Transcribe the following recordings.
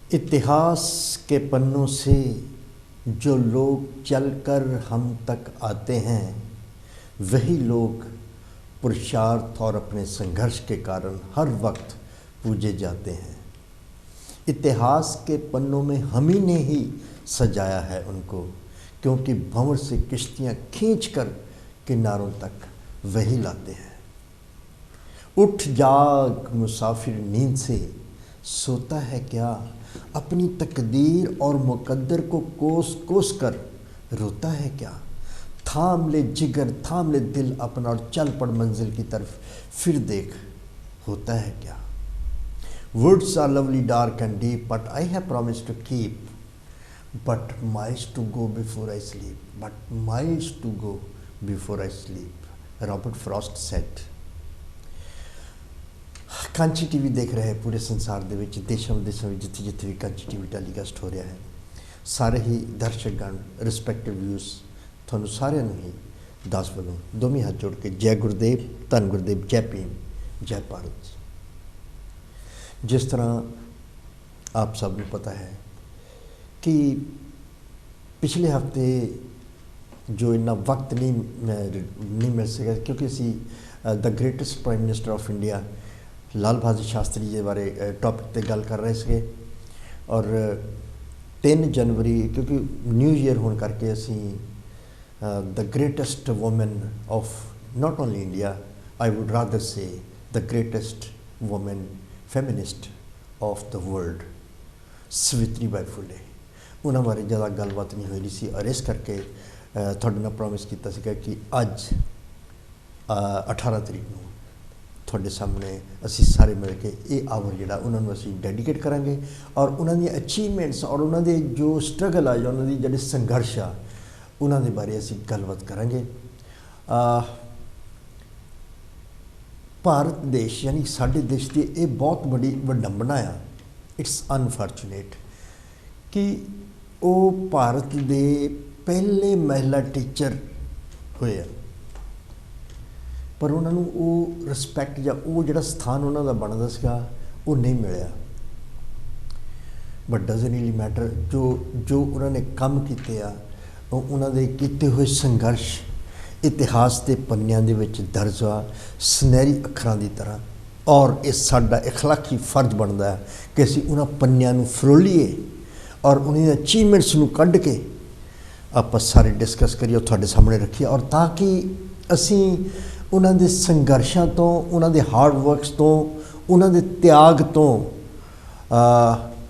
इतिहास के पन्नों से जो लोग चलकर हम तक आते हैं, वही लोग पुरुषार्थ और अपने संघर्ष के कारण हर वक्त पूजे जाते हैं। इतिहास के पन्नों में हम ही ने ही सजाया है उनको, क्योंकि भंवर से किश्तियाँ खींचकर किनारों तक वही लाते हैं। उठ जाग मुसाफिर नींद से, सोता है क्या, अपनी तकदीर और मुकद्दर को कोस कोस कर रोता है क्या। थाम ले जिगर, थाम ले दिल अपना और चल पड़ मंजिल की तरफ, फिर देख होता है क्या। Words are lovely dark and deep but I have promised to keep, but miles to go before I sleep, but miles to go before I sleep. Robert Frost said. Kanchi TV देख रहे हैं पूरे संसार दे विच, देशों विदेशों में जिथे जिथे भी कांची टीवी टैलीकास्ट हो रहा है, सारे ही दर्शकगण रिस्पैक्टिव व्यूज़ थानू सारिਆਂ ਨੂੰ ही दास वालों दोवें हाथ जोड़ के जय गुरुदेव, धन गुरुदेव, जय भीम, जय भारत। जिस तरह आप सब को पता है कि पिछले हफ्ते जो इन्ना वक्त नहीं मिल सका, क्योंकि असी the greatest prime minister of India Lal Bahadur Shastri ji बारे टॉपिक पर गल कर रहे थे। और 3 जनवरी क्योंकि न्यू ईयर होने करके असी the greatest women of not only India, I would rather say the greatest women feminist of the world, Savitri Bai Phule, उन्होंने बारे ज़्यादा गलबात नहीं हो रही सी। और इस करके थोड़े नाल प्रॉमिस किया कि अज 18 तरीक को थोड़े सामने असी सारे मिल के ये आवर जोड़ा उन्होंने असी डेडिकेट करांगे, और उन्होंने अचीवमेंट्स और उन्होंने जो स्ट्रगल आ या उन्होंने जो संघर्ष आ उन्होंने बारे असी गलबात करांगे। भारत देश यानी साडे देश की ये बहुत बड़ी विडंबना आ। इट्स अनफॉर्चुनेट कि वो भारत दे पहले महिला टीचर होए, पर उन्होंने वो रिस्पैक्ट या वो जो स्थान उन्होंने बनता सगा वो नहीं मिलया। बट डजन रियली मैटर, जो उन्होंने काम किए आ, उन्होंने किए हुए संघर्ष इतिहास के पन्नियां दे विच दर्ज आ सुनहरी अखरां की तरह। और ये साडा इखलाकी फर्ज बनता है कि असी उन्होंने पन्नियां नूं फरोलीए और उन्हें अचीवमेंट्स नूं कढ़ के आपां सारे डिस्कस करिए, तुहाडे सामने रखिए, और ताकि असी उन्होंने संघर्षों तो, उन्होंने हार्ड वर्क्स तो, उन्होंने त्याग तो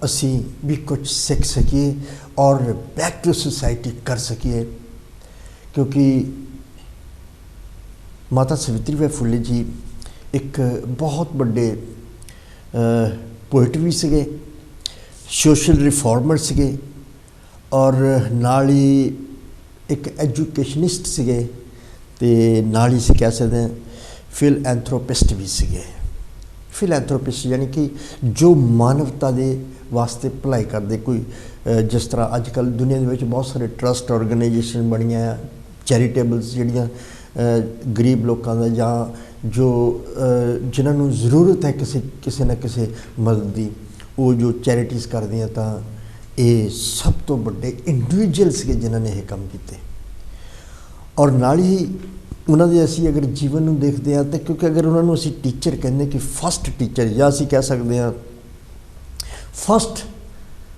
असी भी कुछ सीख सकिए और बैक टू सोसाइटी कर सकिए। क्योंकि माता सावित्री बाई फुले जी एक बहुत बड़े पोइट भी सगे, सोशल रिफॉर्मर सगे, और नाल ही एक एजुकेशनिस्ट सगे, ते नाल ही कह सकते हैं फिलएंथ्रोपिस्ट भी सगे। फिलएंथ्रोपिस्ट यानी कि जो मानवता के वास्ते भलाई करते, कोई जिस तरह अजकल दुनिया के बहुत सारे ट्रस्ट ऑर्गेनाइजेशन बनिया, चैरिटेबल्स जड़ियाँ गरीब लोगों का या जो जिन्होंने जरूरत है किसी न किसी मदद की, वो जो चैरिटीज़ कर दी, तो ये सब तो बड़े इंडिविजुअल्स के जिन्होंने ये काम किए। और नाल ही उन्होंने असी अगर जीवन में देखते हैं तो, क्योंकि अगर उन्होंने असी टीचर कहते कि फस्ट टीचर, या असी कह सकते हैं first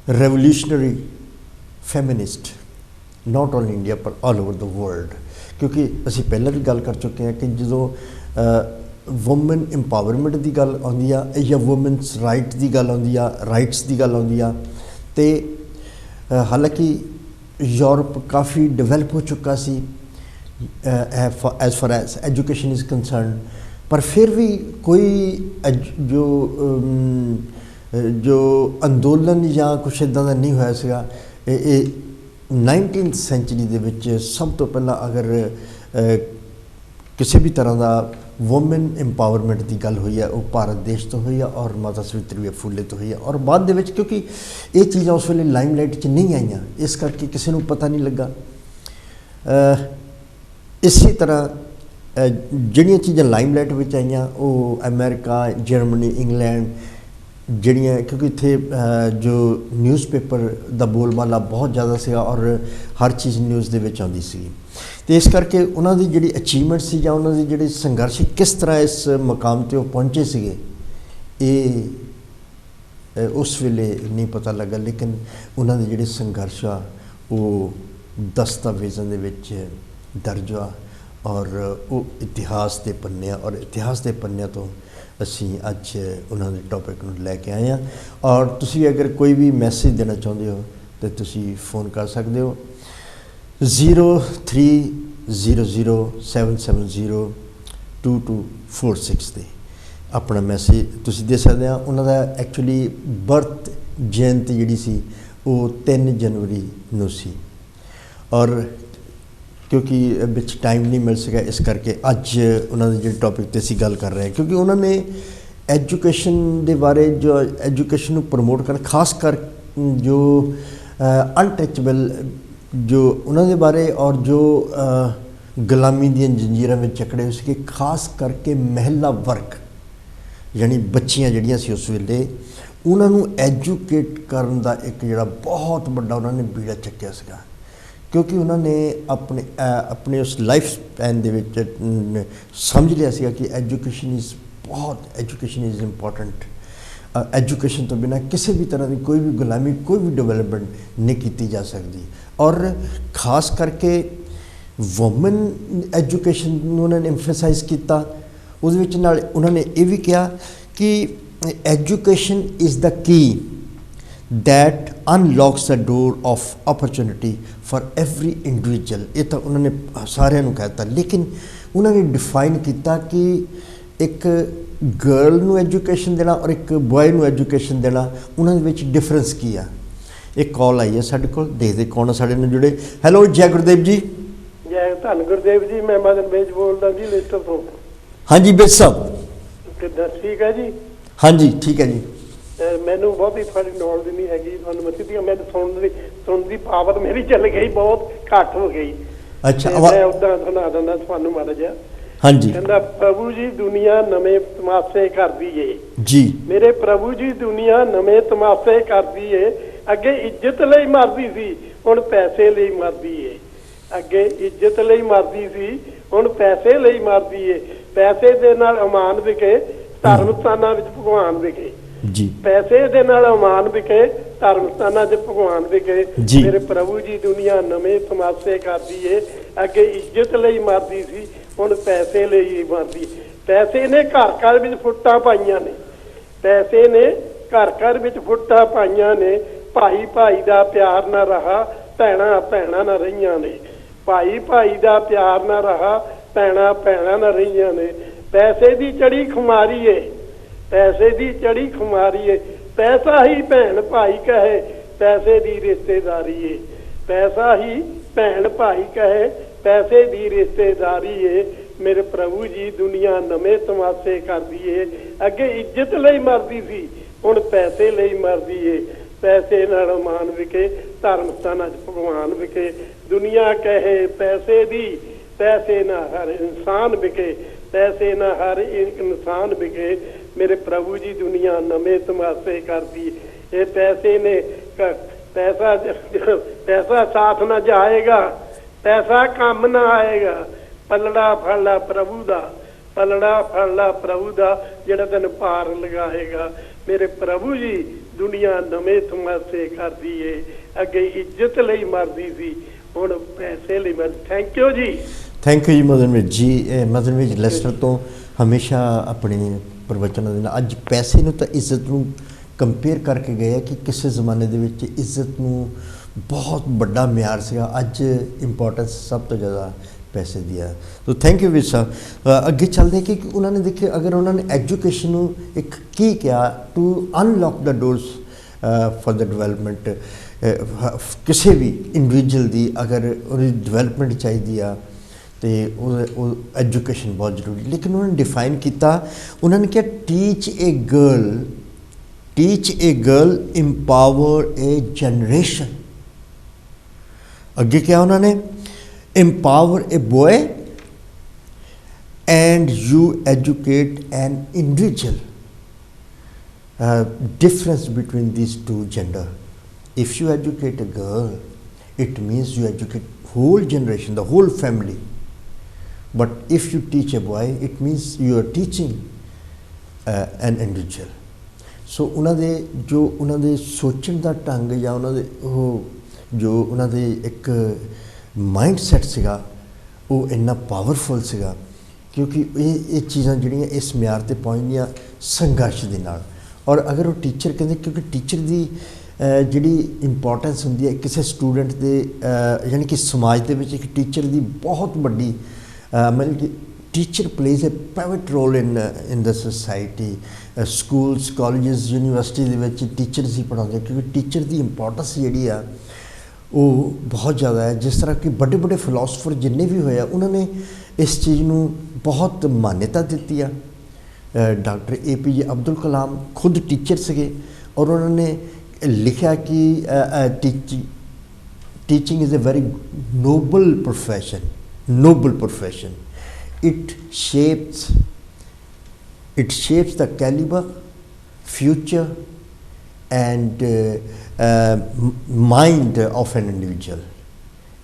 revolutionary feminist not only India पर ऑल ओवर द वर्ल्ड। क्योंकि असी पहले भी गल कर चुके हैं कि जो वूमेन इंपावरमेंट की गल आती है या वूमेनस राइट की गल आती है, राइट्स की गल आती है, तो हालांकि यूरोप काफ़ी डिवेलप हो चुका सी as far as education is concern, पर फिर भी कोई जो अंदोलन या कुछ इदा का नहीं होया सगा। 19th सेंचुरी दे विच सब तो पहला अगर किसी भी तरह का वूमेन इंपावरमेंट की गल हुई है वो भारत देश तो हुई है और माता सावित्री बाई फुले तो हुई है। और बाद दे विच क्योंकि ये चीज़ां उस वेले लाइमलाइट च नहीं आईयां, इस करके किसी को पता नहीं लगा। इसी तरह जिहड़ियां चीज़ां लाइमलाइट में आईयां वो अमेरिका, जर्मनी, इंग्लैंड ਜਿਹੜੀਆਂ, ਕਿਉਂਕਿ ਇੱਥੇ ਜੋ ਨਿਊਜ਼ਪੇਪਰ ਦਾ ਬੋਲਬਾਲਾ ਬਹੁਤ ਜ਼ਿਆਦਾ ਸੀਗਾ ਔਰ ਹਰ ਚੀਜ਼ ਨਿਊਜ਼ ਦੇ ਵਿੱਚ ਆਉਂਦੀ ਸੀ, ਅਤੇ ਇਸ ਕਰਕੇ ਉਹਨਾਂ ਦੀ ਜਿਹੜੀ ਅਚੀਵਮੈਂਟ ਸੀ ਜਾਂ ਉਹਨਾਂ ਦੀ ਜਿਹੜੀ ਸੰਘਰਸ਼ ਕਿਸ ਤਰ੍ਹਾਂ ਇਸ ਮੁਕਾਮ 'ਤੇ ਉਹ ਪਹੁੰਚੇ ਸੀਗੇ, ਇਹ ਉਸ ਵੇਲੇ ਨਹੀਂ ਪਤਾ ਲੱਗਾ। ਲੇਕਿਨ ਉਹਨਾਂ ਦੇ ਜਿਹੜੇ ਸੰਘਰਸ਼ ਆ ਉਹ ਦਸਤਾਵੇਜ਼ਾਂ ਦੇ ਵਿੱਚ ਦਰਜ ਆ ਔਰ ਉਹ ਇਤਿਹਾਸ ਦੇ ਪੰਨਿਆਂ, ਔਰ ਇਤਿਹਾਸ ਦੇ ਪੰਨਿਆਂ ਤੋਂ ਅਸੀਂ ਅੱਜ ਉਹਨਾਂ ਦੇ ਟੌਪਿਕ ਨੂੰ ਲੈ ਕੇ ਆਏ ਹਾਂ। ਔਰ ਤੁਸੀਂ ਅਗਰ ਕੋਈ ਵੀ ਮੈਸੇਜ ਦੇਣਾ ਚਾਹੁੰਦੇ ਹੋ ਤਾਂ ਤੁਸੀਂ ਫ਼ੋਨ ਕਰ ਸਕਦੇ ਹੋ 030077022246 'ਤੇ ਆਪਣਾ ਮੈਸੇਜ ਤੁਸੀਂ ਦੇ ਸਕਦੇ ਆ। ਉਹਨਾਂ ਦਾ ਐਕਚੁਅਲੀ ਬਰਥ ਜਯੰਤੀ ਜਿਹੜੀ ਸੀ ਉਹ 3 ਜਨਵਰੀ ਨੂੰ ਸੀ, ਔਰ ਕਿਉਂਕਿ ਵਿੱਚ ਟਾਈਮ ਨਹੀਂ ਮਿਲ ਸਕਿਆ, ਇਸ ਕਰਕੇ ਅੱਜ ਉਹਨਾਂ ਦੇ ਜਿਹੜੇ ਟੌਪਿਕ 'ਤੇ ਅਸੀਂ ਗੱਲ ਕਰ ਰਹੇ ਹਾਂ, ਕਿਉਂਕਿ ਉਹਨਾਂ ਨੇ ਐਜੂਕੇਸ਼ਨ ਦੇ ਬਾਰੇ, ਜੋ ਐਜੂਕੇਸ਼ਨ ਨੂੰ ਪ੍ਰਮੋਟ ਕਰਨ, ਖਾਸ ਕਰ ਜੋ ਅਨਟੱਚੇਬਲ ਜੋ ਉਹਨਾਂ ਦੇ ਬਾਰੇ, ਔਰ ਜੋ ਗੁਲਾਮੀ ਦੀਆਂ ਜੰਜੀਰਾਂ ਵਿੱਚ ਜਕੜੇ ਹੋਏ ਸੀਗੇ, ਖਾਸ ਕਰਕੇ ਮਹਿਲਾ ਵਰਗ ਯਾਨੀ ਬੱਚੀਆਂ ਜਿਹੜੀਆਂ ਸੀ ਉਸ ਵੇਲੇ, ਉਹਨਾਂ ਨੂੰ ਐਜੂਕੇਟ ਕਰਨ ਦਾ ਇੱਕ ਜਿਹੜਾ ਬਹੁਤ ਵੱਡਾ ਉਹਨਾਂ ਨੇ ਬੀੜਾ ਚੱਕਿਆ ਸੀਗਾ, ਕਿਉਂਕਿ ਉਹਨਾਂ ਨੇ ਆਪਣੇ ਉਸ ਲਾਈਫ ਸਪੈਨ ਦੇ ਵਿੱਚ ਸਮਝ ਲਿਆ ਸੀਗਾ ਕਿ ਐਜੂਕੇਸ਼ਨ ਇਜ਼ ਇੰਪੋਰਟੈਂਟ। ਐਜੂਕੇਸ਼ਨ ਤੋਂ ਬਿਨਾਂ ਕਿਸੇ ਵੀ ਤਰ੍ਹਾਂ ਦੀ ਕੋਈ ਵੀ ਗੁਲਾਮੀ, ਕੋਈ ਵੀ ਡਿਵੈਲਪਮੈਂਟ ਨਹੀਂ ਕੀਤੀ ਜਾ ਸਕਦੀ। ਔਰ ਖਾਸ ਕਰਕੇ ਵੂਮਨ ਐਜੂਕੇਸ਼ਨ ਨੂੰ ਉਹਨਾਂ ਨੇ ਐਮਫਸਾਈਜ਼ ਕੀਤਾ। ਉਹਦੇ ਵਿੱਚ ਨਾਲ ਉਹਨਾਂ ਨੇ ਇਹ ਵੀ ਕਿਹਾ ਕਿ education is the Ki that unlocks the door of opportunity for every individual। ਇਹ ਤਾਂ ਉਹਨਾਂ ਨੇ ਸਾਰਿਆਂ ਨੂੰ ਕਹਿਤਾ, ਲੇਕਿਨ ਉਹਨਾਂ ਨੇ ਡਿਫਾਈਨ ਕੀਤਾ ਕਿ ਇੱਕ ਗਰਲ ਨੂੰ ਐਜੂਕੇਸ਼ਨ ਦੇਣਾ ਔਰ ਇੱਕ ਬॉय ਨੂੰ ਐਜੂਕੇਸ਼ਨ ਦੇਣਾ, ਉਹਨਾਂ ਦੇ ਵਿੱਚ ਡਿਫਰੈਂਸ ਕੀ ਆ। ਇੱਕ ਕਾਲ ਆਈ ਹੈ ਸਾਡੇ ਕੋਲ, ਦੇਖਦੇ ਕੌਣ ਆ ਸਾਡੇ ਨਾਲ ਜੁੜੇ। ਹੈਲੋ, ਜੈ ਗੁਰਦੇਵ ਜੀ। ਜੈ ਧੰਨ ਗੁਰਦੇਵ ਜੀ, ਮੈਂ ਮਦਨ ਬੇਜ ਬੋਲਦਾ ਜੀ ਲਿਸਟਰ ਤੋਂ। ਹਾਂਜੀ ਬੇਜ ਸਾਹਿਬ, ਕਿੱਦਾਂ, ਠੀਕ ਹੈ ਜੀ? ਹਾਂਜੀ ਠੀਕ ਹੈ ਜੀ। ਮੈਨੂੰ ਬਹੁਤੀ ਤੁਹਾਡੀ ਨੌਲੇਜ ਨਹੀਂ ਹੈਗੀ, ਤੁਹਾਨੂੰ ਮੈਂ ਸਿੱਧੀਆਂ, ਮੈਨੂੰ ਸੁਣਨ ਦੀ ਪਾਵਰ ਮੇਰੀ ਚੱਲ ਗਈ, ਬਹੁਤ ਘੱਟ ਹੋ ਗਈ। ਅੱਛਾ, ਮੈਂ ਉੱਦਾਂ ਸੁਣਾ ਦਿੰਦਾ ਤੁਹਾਨੂੰ ਮਾੜਾ ਜਿਹਾ। ਹਾਂਜੀ। ਕਹਿੰਦਾ, ਪ੍ਰਭੂ ਜੀ ਦੁਨੀਆ ਨਵੇਂ ਤਮਾਸ਼ੇ ਕਰਦੀ ਏ ਜੀ, ਮੇਰੇ ਪ੍ਰਭੂ ਜੀ ਦੁਨੀਆ ਨਵੇਂ ਤਮਾਸ਼ੇ ਕਰਦੀ ਏ। ਅੱਗੇ ਇੱਜ਼ਤ ਲਈ ਮਰਦੀ ਸੀ, ਹੁਣ ਪੈਸੇ ਲਈ ਮਰਦੀ ਏ। ਅੱਗੇ ਇੱਜ਼ਤ ਲਈ ਮਰਦੀ ਸੀ, ਹੁਣ ਪੈਸੇ ਲਈ ਮਰਦੀ ਏ। ਪੈਸੇ ਦੇ ਨਾਲ ਅਮਾਨ ਵਿਕੇ, ਧਰਮ ਸਥਾਨਾਂ ਵਿੱਚ ਭਗਵਾਨ ਵਿਕੇ ਜੀ। ਪੈਸੇ ਦੇ ਨਾਲ ਅਮਾਨ ਵਿਕੇ, ਧਰਮ ਸਥਾਨਾਂ 'ਚ ਭਗਵਾਨ ਵਿਕੇ। ਮੇਰੇ ਪ੍ਰਭੂ ਜੀ ਦੁਨੀਆ ਨਵੇਂ ਤਮਾਸ਼ੇ ਕਰਦੀ ਏ। ਅੱਗੇ ਇੱਜ਼ਤ ਲਈ ਮਰਦੀ ਸੀ, ਹੁਣ ਪੈਸੇ ਲਈ ਮਰਦੀ। ਪੈਸੇ ਨੇ ਘਰ ਘਰ ਵਿੱਚ ਫੁੱਟਾਂ ਪਾਈਆਂ ਨੇ, ਪੈਸੇ ਨੇ ਘਰ ਘਰ ਵਿੱਚ ਫੁੱਟਾਂ ਪਾਈਆਂ ਨੇ। ਭਾਈ ਭਾਈ ਦਾ ਪਿਆਰ ਨਾ ਰਹਾ, ਭੈਣਾਂ ਭੈਣਾਂ ਨਾ ਰਹੀਆਂ ਨੇ। ਭਾਈ ਭਾਈ ਦਾ ਪਿਆਰ ਨਾ ਰਹਾ, ਭੈਣਾਂ ਭੈਣਾਂ ਨਾ ਰਹੀਆਂ ਨੇ। ਪੈਸੇ ਦੀ ਚੜੀ ਖੁਮਾਰੀ ਏ, ਪੈਸੇ ਦੀ ਚੜੀ ਖੁਮਾਰੀ ਏ। ਪੈਸਾ ਹੀ ਭੈਣ ਭਾਈ ਕਹੇ, ਪੈਸੇ ਦੀ ਰਿਸ਼ਤੇਦਾਰੀ ਏ। ਪੈਸਾ ਹੀ ਭੈਣ ਭਾਈ ਕਹੇ, ਪੈਸੇ ਦੀ ਰਿਸ਼ਤੇਦਾਰੀ ਏ। ਮੇਰੇ ਪ੍ਰਭੂ ਜੀ ਦੁਨੀਆ ਨਵੇਂ ਤਮਾਸ਼ੇ ਕਰਦੀ ਏ। ਅੱਗੇ ਇੱਜ਼ਤ ਲਈ ਮਰਦੀ ਸੀ, ਹੁਣ ਪੈਸੇ ਲਈ ਮਰਦੀ ਏ। ਪੈਸੇ ਨਾਲ ਮਾਨ ਵਿਕੇ, ਧਰਮ ਸਥਾਨਾਂ 'ਚ ਭਗਵਾਨ ਵਿਕੇ। ਦੁਨੀਆ ਕਹੇ ਪੈਸੇ ਦੀ, ਪੈਸੇ ਨਾਲ ਹਰ ਇਨਸਾਨ ਵਿਕੇ, ਪੈਸੇ ਨਾਲ ਹਰ ਇਨਸਾਨ ਵਿਕੇ। ਮੇਰੇ ਪ੍ਰਭੂ ਜੀ ਦੁਨੀਆ ਨਵੇਂ ਤਮਾਸ਼ੇ ਕਰਦੀ। ਇਹ ਪੈਸੇ ਨੇ ਪੈਸਾ ਸਾਥ ਨਾ ਜਾਏਗਾ, ਪੈਸਾ ਕੰਮ ਨਾ ਆਏਗਾ। ਪਲੜਾ ਫੜ ਲਾ ਪ੍ਰਭੂ ਦਾ, ਪਲੜਾ ਫੜ ਲਾ ਪ੍ਰਭੂ ਦਾ, ਜਿਹੜਾ ਤੈਨੂੰ ਪਾਰ ਲਗਾਏਗਾ। ਮੇਰੇ ਪ੍ਰਭੂ ਜੀ ਦੁਨੀਆ ਨਵੇਂ ਤਮਾਸ਼ੇ ਕਰਦੀ ਏ। ਅੱਗੇ ਇੱਜ਼ਤ ਲਈ ਮਰਦੀ ਸੀ, ਹੁਣ ਪੈਸੇ ਲਈ ਮਰਦੀ। ਥੈਂਕ ਯੂ ਜੀ। ਥੈਂਕ ਯੂ ਜੀ ਮਦਨ ਵੀਰ ਜੀ। ਮਦਨ ਵੀਰ ਲੈਸਟਰ ਤੋਂ ਹਮੇਸ਼ਾ ਆਪਣੇ ਪ੍ਰਵਚਨਾਂ ਦੇ ਨਾਲ ਅੱਜ ਪੈਸੇ ਨੂੰ ਤਾਂ ਇੱਜ਼ਤ ਨੂੰ ਕੰਪੇਅਰ ਕਰਕੇ ਗਏ ਆ ਕਿ ਕਿਸੇ ਜ਼ਮਾਨੇ ਦੇ ਵਿੱਚ ਇੱਜ਼ਤ ਨੂੰ ਬਹੁਤ ਵੱਡਾ ਮਿਆਰ ਸੀਗਾ, ਅੱਜ ਇੰਪੋਰਟੈਂਸ ਸਭ ਤੋਂ ਜ਼ਿਆਦਾ ਪੈਸੇ ਦੀ ਆ। ਤੋ ਥੈਂਕ ਯੂ ਵੀਰ ਸਾਹਿਬ। ਅੱਗੇ ਚੱਲਦੇ ਕਿ ਉਹਨਾਂ ਨੇ ਦੇਖਿਆ, ਅਗਰ ਉਹਨਾਂ ਨੇ ਐਜੂਕੇਸ਼ਨ ਨੂੰ ਇੱਕ ਕੀ ਕਿਹਾ to unlock the doors for the development. ਕਿਸੇ ਵੀ ਇੰਡੀਵਿਜੂਅਲ ਦੀ ਅਗਰ ਉਹਦੀ ਡਿਵੈਲਪਮੈਂਟ ਚਾਹੀਦੀ ਆ ਅਤੇ ਉਹ ਐਜੂਕੇਸ਼ਨ ਬਹੁਤ ਜ਼ਰੂਰੀ। ਲੇਕਿਨ ਉਹਨਾਂ ਨੇ ਡਿਫਾਈਨ ਕੀਤਾ, ਉਹਨਾਂ ਨੇ ਕਿਹਾ ਟੀਚ ਏ ਗਰਲ ਇੰਪਾਵਰ ਏ ਜਨਰੇਸ਼ਨ। ਅੱਗੇ ਕਿਹਾ ਉਹਨਾਂ ਨੇ empower a boy and you educate an individual। difference between these two gender. If you educate a girl, it means you educate whole generation, the whole family. But if you teach a boy, it means you are teaching an individual. So ਉਹਨਾਂ ਦੇ ਸੋਚਣ ਦਾ ਢੰਗ ਜਾਂ ਉਹਨਾਂ ਦੇ ਜੋ ਉਹਨਾਂ ਦੇ ਇੱਕ ਮਾਈਂਡ ਸੈਟ ਸੀਗਾ ਉਹ ਇੰਨਾ ਪਾਵਰਫੁਲ ਸੀਗਾ ਕਿਉਂਕਿ ਇਹ ਚੀਜ਼ਾਂ ਜਿਹੜੀਆਂ ਇਸ ਮਿਆਰ 'ਤੇ ਪਹੁੰਚਦੀਆਂ ਸੰਘਰਸ਼ ਦੇ ਨਾਲ। ਔਰ ਅਗਰ ਉਹ ਟੀਚਰ ਕਹਿੰਦੇ ਕਿਉਂਕਿ ਟੀਚਰ ਦੀ ਜਿਹੜੀ ਇੰਪੋਰਟੈਂਸ ਹੁੰਦੀ ਹੈ ਕਿਸੇ ਸਟੂਡੈਂਟ ਦੇ ਯਾਨੀ ਕਿ ਸਮਾਜ ਦੇ ਵਿੱਚ ਇੱਕ ਟੀਚਰ ਦੀ ਬਹੁਤ ਵੱਡੀ ਮਤਲਬ ਕਿ teacher plays a pivot role in the society. Schools colleges university ਦੇ ਵਿੱਚ ਟੀਚਰਸ ਹੀ ਪੜ੍ਹਾਉਂਦੇ ਕਿਉਂਕਿ ਟੀਚਰ ਦੀ ਇੰਪੋਰਟੈਂਸ ਜਿਹੜੀ ਆ ਉਹ ਬਹੁਤ ਜ਼ਿਆਦਾ ਹੈ। ਜਿਸ ਤਰ੍ਹਾਂ ਕਿ ਵੱਡੇ ਵੱਡੇ ਫਿਲੋਸਫਰ ਜਿੰਨੇ ਵੀ ਹੋਏ ਆ ਉਹਨਾਂ ਨੇ ਇਸ ਚੀਜ਼ ਨੂੰ ਬਹੁਤ ਮਾਨਤਾ ਦਿੱਤੀ ਆ। ਡਾਕਟਰ APJ ਅਬਦੁਲ ਕਲਾਮ ਖੁਦ ਟੀਚਰ ਸੀਗੇ ਔਰ ਉਹਨਾਂ ਨੇ ਲਿਖਿਆ ਕਿ teaching is a very noble profession. It shapes the caliber, future and mind of an individual.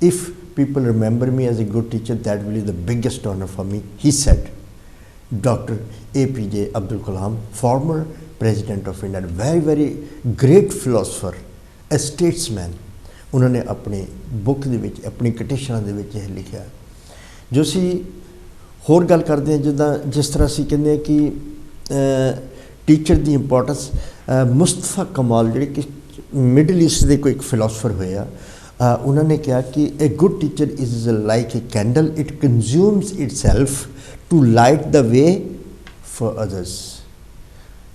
If people remember me as a good teacher, that will be the biggest honor for me, he said. Dr. APJ Abdul Kalam, former president of India, very very great philosopher, a statesman. उन्होंने अपनी book ਦੇ ਵਿੱਚ ਆਪਣੀ ਕਟੀਸ਼ਨਾਂ ਦੇ ਵਿੱਚ ਇਹ ਲਿਖਿਆ। ਜੋ ਅਸੀਂ ਹੋਰ ਗੱਲ ਕਰਦੇ ਹਾਂ ਜਿਸ ਤਰ੍ਹਾਂ ਅਸੀਂ ਕਹਿੰਦੇ ਹਾਂ ਕਿ ਟੀਚਰ ਦੀ ਇੰਪੋਰਟੈਂਸ ਮੁਸਤਫਾ ਕਮਾਲ ਜਿਹੜੇ ਕਿ ਮਿਡਲ ਈਸਟ ਦੇ ਕੋਈ ਇੱਕ ਫਿਲੋਸਫਰ ਹੋਏ ਆ ਉਹਨਾਂ ਨੇ ਕਿਹਾ ਕਿ a good teacher is like a candle, it consumes itself to light the way for others।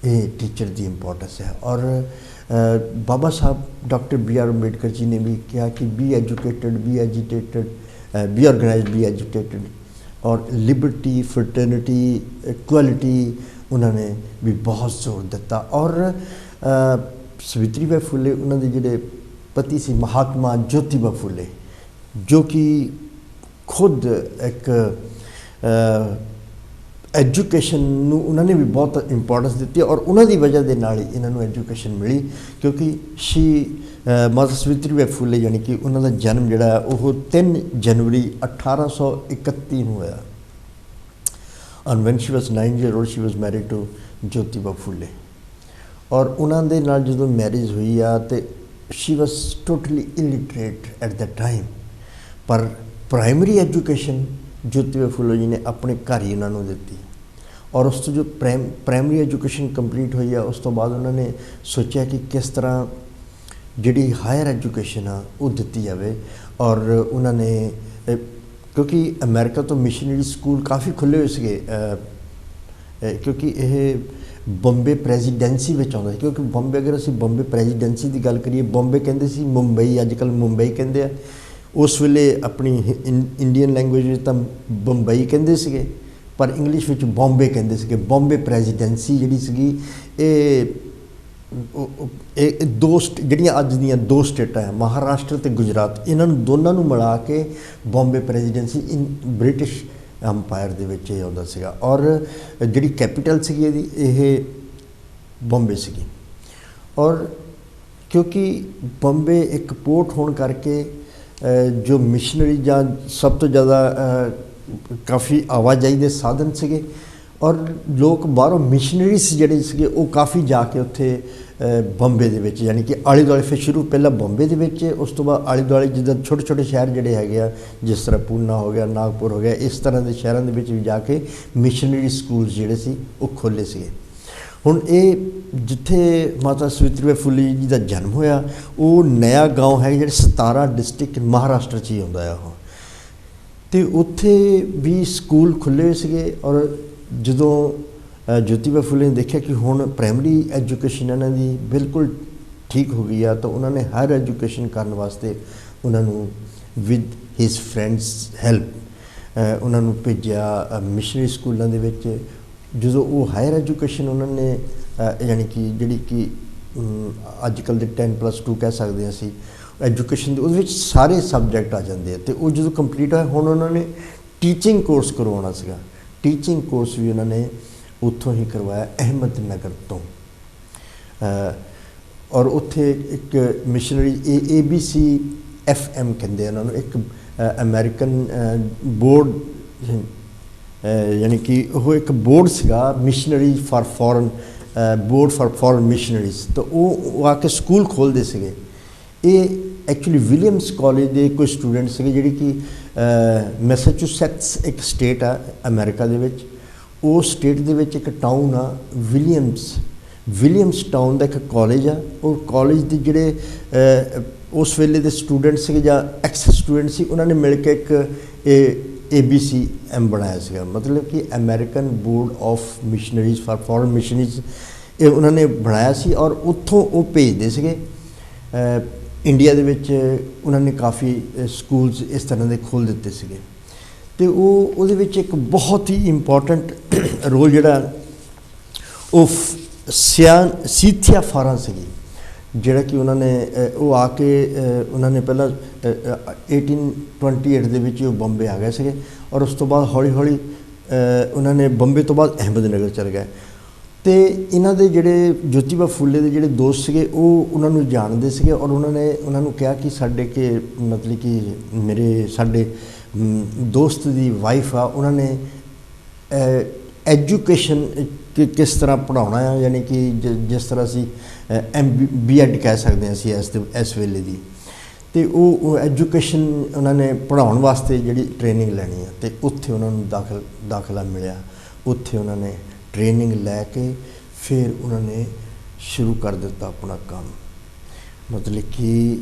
ਇਹ ਟੀਚਰ ਦੀ ਇੰਪੋਰਟੈਂਸ ਹੈ। ਔਰ बाबा साहब डॉक्टर BR अम्बेडकर जी ने भी कहा कि बी एजुकेटेड, बी एजुटेटेड, बी ऑर्गेनाइज, बी एजुकेटेड। और लिबर्टी, फ्रटर्निटी, इक्वलिटी उन्होंने भी बहुत जोर दिता। और सावित्रीबाई फुले उन्होंने जिहड़े पति सी महात्मा ज्योतिबा फुले जो कि खुद एक एजुकेशन उन्होंने भी बहुत इंपॉर्टेंस दी और उन्होंने वजह के नाल ही इन्होंने एजुकेशन मिली क्योंकि माता सावित्रीबाई फुले यानी कि उन्होंने जन्म जोड़ा वो 3 जनवरी 1831 होया। And when she was 9 years old she was married to Jyotiba Phule. और उन्होंने नाल जो मैरिज हुई आ तो she was totally illiterate at the time. पर प्राइमरी एजुकेशन ज्योतिबा फुले जी ने अपने घर ही उन्होंने दी। और उस तो जो प्राइमरी एजुकेशन कंप्लीट हुई है उस तो बाद उन्होंने सोचा कि किस तरह जी हायर एजुकेशन आ वो दी जाए। और उन्होंने क्योंकि अमेरिका तो मिशनरी स्कूल काफ़ी खुले हुए थे क्योंकि यह बॉम्बे प्रेजिडेंसी में आता है। क्योंकि बॉम्बे अगर असी बॉम्बे प्रेजिडेंसी की गल करिए बॉम्बे कहते सी मुंबई अजकल मुंबई कहते हैं। उस वेले अपनी इंडियन लैंग्वेज तो बंबई कहते थे पर इंग्लिश में बॉम्बे कहते थे। बॉम्बे प्रेजिडेंसी जी सी दो जड़ियाँ अज दी 2 स्टेटां हैं महाराष्ट्र तो गुजरात इन्हों दोनों मिला के Bombay presidency in British umpire के आता सीगा। और जी कैपिटल सी ये बॉम्बे सी। और क्योंकि बॉम्बे एक पोर्ट होने करके जो मिशनरी या सब तो ज़्यादा काफ़ी आवाजाही के साधन से और लोग बाहरों मिशनरीज जोड़े से वो काफ़ी जाके उत्थे बॉम्बे दे विच यानी कि आले दुआले फिर शुरू पहला बॉम्बे दे विच उस तो बाद आले दुआले जिद्दां छोटे छोटे शहर जोड़े है जिस तरह पूना हो गया नागपुर हो गया इस तरह के शहरों के भी जाके मिशनरी स्कूल जोड़े सी वो खोले से। हुण ये जिथे माता सावित्रीबाई फुले जी का जन्म होया वो नया गाँव है जो 17 डिस्ट्रिक्ट महाराष्ट्र च ही आता है। तो उत्थे भी स्कूल खुले हुए थे। और जदों ज्योतिबा फुले ने देखा कि हुण प्राइमरी एजुकेशन इन्हां दी बिल्कुल ठीक हो गई है तो उन्होंने हायर एजुकेशन करने वास्ते उन्होंने विद हिज फ्रेंड्स हैल्प उन्होंने भेजा मिशनरी स्कूलों के। जो वो हायर एजुकेशन उन्होंने यानी कि जी कि अजकल के 10+2 कह सकते हैं असी एजुकेशन उस सारे सबजैक्ट आ जाते हैं। तो वो जो कंप्लीट होया हुण उन्होंने टीचिंग कोर्स करवाना सीगा। टीचिंग कोर्स भी उन्होंने उत्थों ही करवाया अहमदनगर तो। ਔਰ ਉੱਥੇ ਇੱਕ ਮਿਸ਼ਨਰੀ ABC FM ਕਹਿੰਦੇ ਉਹਨਾਂ ਨੂੰ, ਇੱਕ ਅਮਰੀਕਨ ਬੋਰਡ, ਯਾਨੀ ਕਿ ਉਹ ਇੱਕ ਬੋਰਡ ਸੀਗਾ missionary for foreign, board for foreign missionaries. ਤਾਂ ਉਹ ਆ ਕੇ ਸਕੂਲ ਖੋਲ੍ਹਦੇ ਸੀਗੇ। ਇਹ ਐਕਚੁਅਲੀ ਵਿਲੀਅਮਸ ਕਾਲਜ ਦੇ ਕੋਈ ਸਟੂਡੈਂਟ ਸੀਗੇ, ਜਿਹੜੀ ਕਿ ਮੈਸਾਚੂਸੈਟਸ ਇੱਕ ਸਟੇਟ ਆ ਅਮਰੀਕਾ ਦੇ ਵਿੱਚ। ਉਹ ਸਟੇਟ ਦੇ ਵਿੱਚ ਇੱਕ ਟਾਊਨ ਆ ਵਿਲੀਅਮਸ ਟਾਊਨ ਦਾ ਇੱਕ ਕਾਲਜ ਆ। ਉਹ ਕਾਲਜ ਦੇ ਜਿਹੜੇ ਉਸ ਵੇਲੇ ਦੇ ਸਟੂਡੈਂਟ ਸੀਗੇ ਜਾਂ ਐਕਸ ਸਟੂਡੈਂਟ ਸੀ, ਉਹਨਾਂ ਨੇ ਮਿਲ ਕੇ ਇੱਕ ABCM ਬਣਾਇਆ ਸੀਗਾ, ਮਤਲਬ ਕਿ American board of missionaries for foreign missionaries, ਇਹ ਉਹਨਾਂ ਨੇ ਬਣਾਇਆ ਸੀ। ਔਰ ਉੱਥੋਂ ਉਹ ਭੇਜਦੇ ਸੀਗੇ ਇੰਡੀਆ ਦੇ ਵਿੱਚ। ਉਹਨਾਂ ਨੇ ਕਾਫੀ ਸਕੂਲਸ ਇਸ ਤਰ੍ਹਾਂ ਦੇ ਖੋਲ੍ਹ ਦਿੱਤੇ ਸੀਗੇ। ਅਤੇ ਉਹਦੇ ਵਿੱਚ ਇੱਕ ਬਹੁਤ ਹੀ ਇੰਪੋਰਟੈਂਟ ਰੋਲ ਜਿਹੜਾ ਉਹ ਸੀਥੀਆ ਫਾਰਾਂ ਸੀਗੀ, ਜਿਹੜਾ ਕਿ ਉਹਨਾਂ ਨੇ ਉਹ ਆ ਕੇ ਉਹਨਾਂ ਨੇ ਪਹਿਲਾਂ 1828 ਦੇ ਵਿੱਚ ਉਹ ਬੰਬੇ ਆ ਗਏ ਸੀਗੇ। ਔਰ ਉਸ ਤੋਂ ਬਾਅਦ ਹੌਲੀ ਹੌਲੀ ਉਹਨਾਂ ਨੇ ਬੰਬੇ ਤੋਂ ਬਾਅਦ ਅਹਿਮਦਨਗਰ ਚਲੇ ਗਏ। ਅਤੇ ਇਹਨਾਂ ਦੇ ਜਿਹੜੇ ਜੋਤੀਬਾ ਫੂਲੇ ਦੇ ਜਿਹੜੇ ਦੋਸਤ ਸੀਗੇ, ਉਹ ਉਹਨਾਂ ਨੂੰ ਜਾਣਦੇ ਸੀਗੇ। ਔਰ ਉਹਨਾਂ ਨੇ ਉਹਨਾਂ ਨੂੰ ਕਿਹਾ ਕਿ ਸਾਡੇ ਕਿ ਮਤਲਬ ਕਿ ਸਾਡੇ ਦੋਸਤ ਦੀ ਵਾਈਫ ਆ, ਉਹਨਾਂ ਨੇ ਐਜੂਕੇਸ਼ਨ ਕਿਸ ਤਰ੍ਹਾਂ ਪੜ੍ਹਾਉਣਾ ਆ, ਯਾਨੀ ਕਿ ਜਿਸ ਤਰ੍ਹਾਂ ਅਸੀਂ BEd ਕਹਿ ਸਕਦੇ ਹਾਂ ਅਸੀਂ ਇਸ ਵੇਲੇ ਦੀ। ਅਤੇ ਉਹ ਐਜੂਕੇਸ਼ਨ ਉਹਨਾਂ ਨੇ ਪੜ੍ਹਾਉਣ ਵਾਸਤੇ ਜਿਹੜੀ ਟ੍ਰੇਨਿੰਗ ਲੈਣੀ ਆ, ਅਤੇ ਉੱਥੇ ਉਹਨਾਂ ਨੂੰ ਦਾਖਲਾ ਮਿਲਿਆ। ਉੱਥੇ ਉਹਨਾਂ ਨੇ ਟ੍ਰੇਨਿੰਗ ਲੈ ਕੇ ਫਿਰ ਉਹਨਾਂ ਨੇ ਸ਼ੁਰੂ ਕਰ ਦਿੱਤਾ ਆਪਣਾ ਕੰਮ, ਮਤਲਬ ਕਿ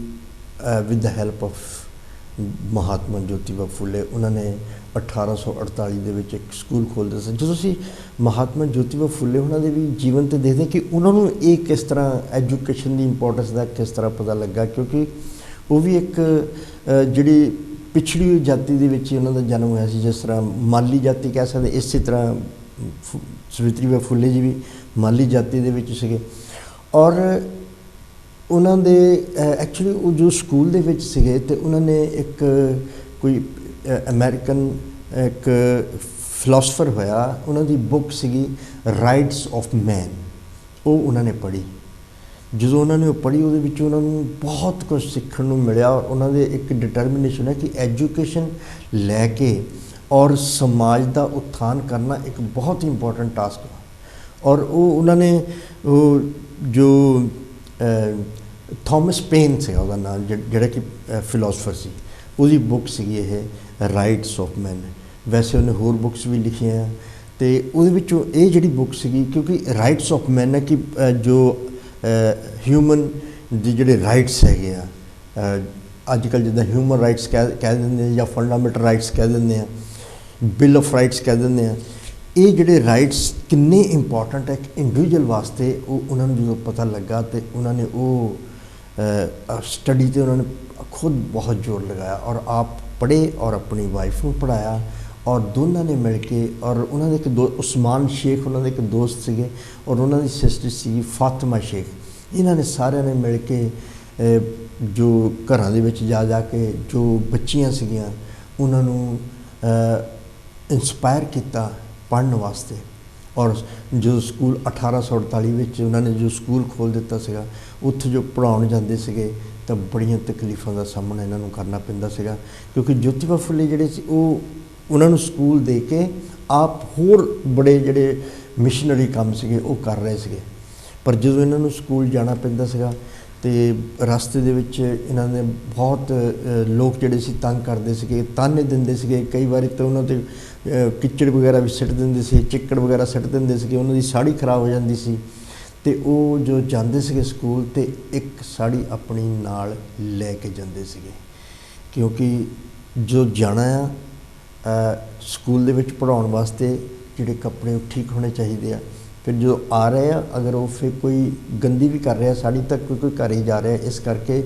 with the help of Mahatma Jyotiba Phule. ਉਹਨਾਂ ਨੇ 1848 ਦੇ ਵਿੱਚ ਇੱਕ ਸਕੂਲ ਖੋਲ੍ਹਦੇ ਸੀ। ਜਦੋਂ ਅਸੀਂ ਮਹਾਤਮਾ ਜੋਤੀਬਾ ਫੂਲੇ ਉਹਨਾਂ ਦੇ ਵੀ ਜੀਵਨ 'ਤੇ ਦੇਖਦੇ ਕਿ ਉਹਨਾਂ ਨੂੰ ਇਹ ਕਿਸ ਤਰ੍ਹਾਂ ਐਜੂਕੇਸ਼ਨ ਦੀ ਇੰਪੋਰਟੈਂਸ ਦਾ ਕਿਸ ਤਰ੍ਹਾਂ ਪਤਾ ਲੱਗਾ, ਕਿਉਂਕਿ ਉਹ ਵੀ ਇੱਕ ਜਿਹੜੀ ਪਿਛੜੀ ਹੋਈ ਜਾਤੀ ਦੇ ਵਿੱਚ ਉਹਨਾਂ ਦਾ ਜਨਮ ਹੋਇਆ ਸੀ। ਜਿਸ ਤਰ੍ਹਾਂ ਮਾਲੀ ਜਾਤੀ ਕਹਿ ਸਕਦੇ, ਇਸੇ ਤਰ੍ਹਾਂ ਸਾਵਿਤਰੀਬਾਈ ਫੂਲੇ ਜੀ ਵੀ ਮਾਲੀ ਜਾਤੀ ਦੇ ਵਿੱਚ ਸੀਗੇ। ਔਰ ਉਹਨਾਂ ਦੇ ਐਕਚੁਅਲੀ ਉਹ ਜੋ ਸਕੂਲ ਦੇ ਵਿੱਚ ਸੀਗੇ, ਅਤੇ ਉਹਨਾਂ ਨੇ ਇੱਕ ਕੋਈ ਅਮਰੀਕਨ ਇੱਕ ਫਿਲਾਸਫਰ ਹੋਇਆ, ਉਹਨਾਂ ਦੀ ਬੁੱਕ ਸੀਗੀ ਰਾਈਟਸ ਆਫ ਮੈਨ, ਉਹ ਉਹਨਾਂ ਨੇ ਪੜ੍ਹੀ। ਜਦੋਂ ਉਹਨਾਂ ਨੇ ਉਹ ਪੜ੍ਹੀ, ਉਹਦੇ ਵਿੱਚ ਉਹਨਾਂ ਨੂੰ ਬਹੁਤ ਕੁਝ ਸਿੱਖਣ ਨੂੰ ਮਿਲਿਆ। ਔਰ ਉਹਨਾਂ ਦੇ ਇੱਕ ਡਿਟਰਮੀਨੇਸ਼ਨ ਹੈ ਕਿ ਐਜੂਕੇਸ਼ਨ ਲੈ ਕੇ ਔਰ ਸਮਾਜ ਦਾ ਉਤਥਾਨ ਕਰਨਾ ਇੱਕ ਬਹੁਤ ਹੀ ਇੰਪੋਰਟੈਂਟ ਟਾਸਕ ਹੈ। ਔਰ ਉਹਨਾਂ ਨੇ ਉਹ ਜੋ ਥੋਮਸ ਪੇਨ ਸੀਗਾ ਉਹਦਾ ਨਾਮ, ਜਿਹੜਾ ਕਿ ਫਿਲਾਸਫਰ ਸੀ, ਉਹਦੀ ਬੁੱਕ ਸੀਗੀ ਇਹ ਰਾਈਟਸ ਆਫ ਮੈਨ। ਵੈਸੇ ਉਹਨੇ ਹੋਰ ਬੁੱਕਸ ਵੀ ਲਿਖੀਆਂ, ਅਤੇ ਉਹਦੇ ਵਿੱਚੋਂ ਇਹ ਜਿਹੜੀ ਬੁੱਕ ਸੀਗੀ, ਕਿਉਂਕਿ ਰਾਈਟਸ ਆਫ ਮੈਨ ਹੈ ਕਿ ਜੋ ਹਿਊਮਨ ਦੀ ਜਿਹੜੇ ਰਾਈਟਸ ਹੈਗੇ ਆ, ਅੱਜ ਕੱਲ੍ਹ ਜਿੱਦਾਂ ਹਿਊਮਨ ਰਾਈਟਸ ਕਹਿ ਦਿੰਦੇ ਆ, ਜਾਂ ਫੰਡਾਮੈਂਟਲ ਰਾਈਟਸ ਕਹਿ ਦਿੰਦੇ ਆ, ਬਿੱਲ ਆਫ ਰਾਈਟਸ ਕਹਿ ਦਿੰਦੇ ਆ। ਇਹ ਜਿਹੜੇ ਰਾਈਟਸ ਕਿੰਨੇ ਇੰਪੋਰਟੈਂਟ ਹੈ ਇੱਕ ਇੰਡੀਵਿਜੂਅਲ ਵਾਸਤੇ, ਉਹ ਉਹਨਾਂ ਨੂੰ ਜਦੋਂ ਪਤਾ ਲੱਗਾ, ਅਤੇ ਉਹਨਾਂ ਨੇ ਉਹ ਸਟੱਡੀ 'ਤੇ ਉਹਨਾਂ ਨੇ ਖੁਦ ਬਹੁਤ ਜ਼ੋਰ ਲਗਾਇਆ। ਔਰ ਆਪ ਪੜ੍ਹੇ ਔਰ ਆਪਣੀ ਵਾਈਫ ਨੂੰ ਪੜ੍ਹਾਇਆ। ਔਰ ਦੋਨਾਂ ਨੇ ਮਿਲ ਕੇ, ਔਰ ਉਹਨਾਂ ਦੇ ਇੱਕ ਉਸਮਾਨ ਸ਼ੇਖ ਉਹਨਾਂ ਦੇ ਇੱਕ ਦੋਸਤ ਸੀਗੇ, ਔਰ ਉਹਨਾਂ ਦੀ ਸਿਸਟਰ ਸੀਗੀ ਫਾਤਿਮਾ ਸ਼ੇਖ। ਇਹਨਾਂ ਨੇ ਸਾਰਿਆਂ ਨੇ ਮਿਲ ਕੇ ਜੋ ਘਰਾਂ ਦੇ ਵਿੱਚ ਜਾ ਕੇ ਜੋ ਬੱਚੀਆਂ ਸੀਗੀਆਂ, ਉਹਨਾਂ ਨੂੰ ਇੰਸਪਾਇਰ ਕੀਤਾ ਪੜ੍ਹਨ ਵਾਸਤੇ। ਔਰ ਜੋ ਸਕੂਲ 1848 ਵਿੱਚ ਉਹਨਾਂ ਨੇ ਜੋ ਸਕੂਲ ਖੋਲ੍ਹ ਦਿੱਤਾ ਸੀਗਾ, ਉੱਥੇ ਜੋ ਪੜ੍ਹਾਉਣ ਜਾਂਦੇ ਸੀਗੇ ਤਾਂ ਬੜੀਆਂ ਤਕਲੀਫਾਂ ਦਾ ਸਾਹਮਣਾ ਇਹਨਾਂ ਨੂੰ ਕਰਨਾ ਪੈਂਦਾ ਸੀਗਾ, ਕਿਉਂਕਿ ਜੋਤੀਬਾ ਫੂਲੇ ਜਿਹੜੇ ਸੀ ਉਹ ਉਹਨਾਂ ਨੂੰ ਸਕੂਲ ਦੇ ਕੇ ਆਪ ਹੋਰ ਬੜੇ ਜਿਹੜੇ ਮਿਸ਼ਨਰੀ ਕੰਮ ਸੀਗੇ ਉਹ ਕਰ ਰਹੇ ਸੀਗੇ। ਪਰ ਜਦੋਂ ਇਹਨਾਂ ਨੂੰ ਸਕੂਲ ਜਾਣਾ ਪੈਂਦਾ ਸੀਗਾ, ਅਤੇ ਰਸਤੇ ਦੇ ਵਿੱਚ ਇਹਨਾਂ ਨੇ ਬਹੁਤ ਲੋਕ ਜਿਹੜੇ ਸੀ ਤੰਗ ਕਰਦੇ ਸੀਗੇ, ਤਾਨੇ ਦਿੰਦੇ ਸੀਗੇ। ਕਈ ਵਾਰੀ ਤਾਂ ਉਹਨਾਂ 'ਤੇ ਕਿਚੜ ਵਗੈਰਾ ਵੀ ਸਿੱਟ ਦਿੰਦੇ ਸੀ, ਚਿੱਕੜ ਵਗੈਰਾ ਸਿੱਟ ਦਿੰਦੇ ਸੀਗੇ, ਉਹਨਾਂ ਦੀ ਸਾੜੀ ਖਰਾਬ ਹੋ ਜਾਂਦੀ ਸੀ। ਅਤੇ ਉਹ ਜੋ ਜਾਂਦੇ ਸੀਗੇ ਸਕੂਲ, ਅਤੇ ਇੱਕ ਸਾੜੀ ਆਪਣੀ ਨਾਲ ਲੈ ਕੇ ਜਾਂਦੇ ਸੀਗੇ, ਕਿਉਂਕਿ ਜੋ ਜਾਣਾ ਆ ਸਕੂਲ ਦੇ ਵਿੱਚ ਪੜ੍ਹਾਉਣ ਵਾਸਤੇ ਜਿਹੜੇ ਕੱਪੜੇ ਉਹ ਠੀਕ ਹੋਣੇ ਚਾਹੀਦੇ ਆ। ਫਿਰ ਜਦੋਂ ਆ ਰਹੇ ਆ, ਅਗਰ ਉਹ ਫਿਰ ਕੋਈ ਗੰਦੀ ਵੀ ਕਰ ਰਿਹਾ ਸਾੜੀ, ਤੱਕ ਕੋਈ ਘਰ ਹੀ ਜਾ ਰਿਹਾ, ਇਸ ਕਰਕੇ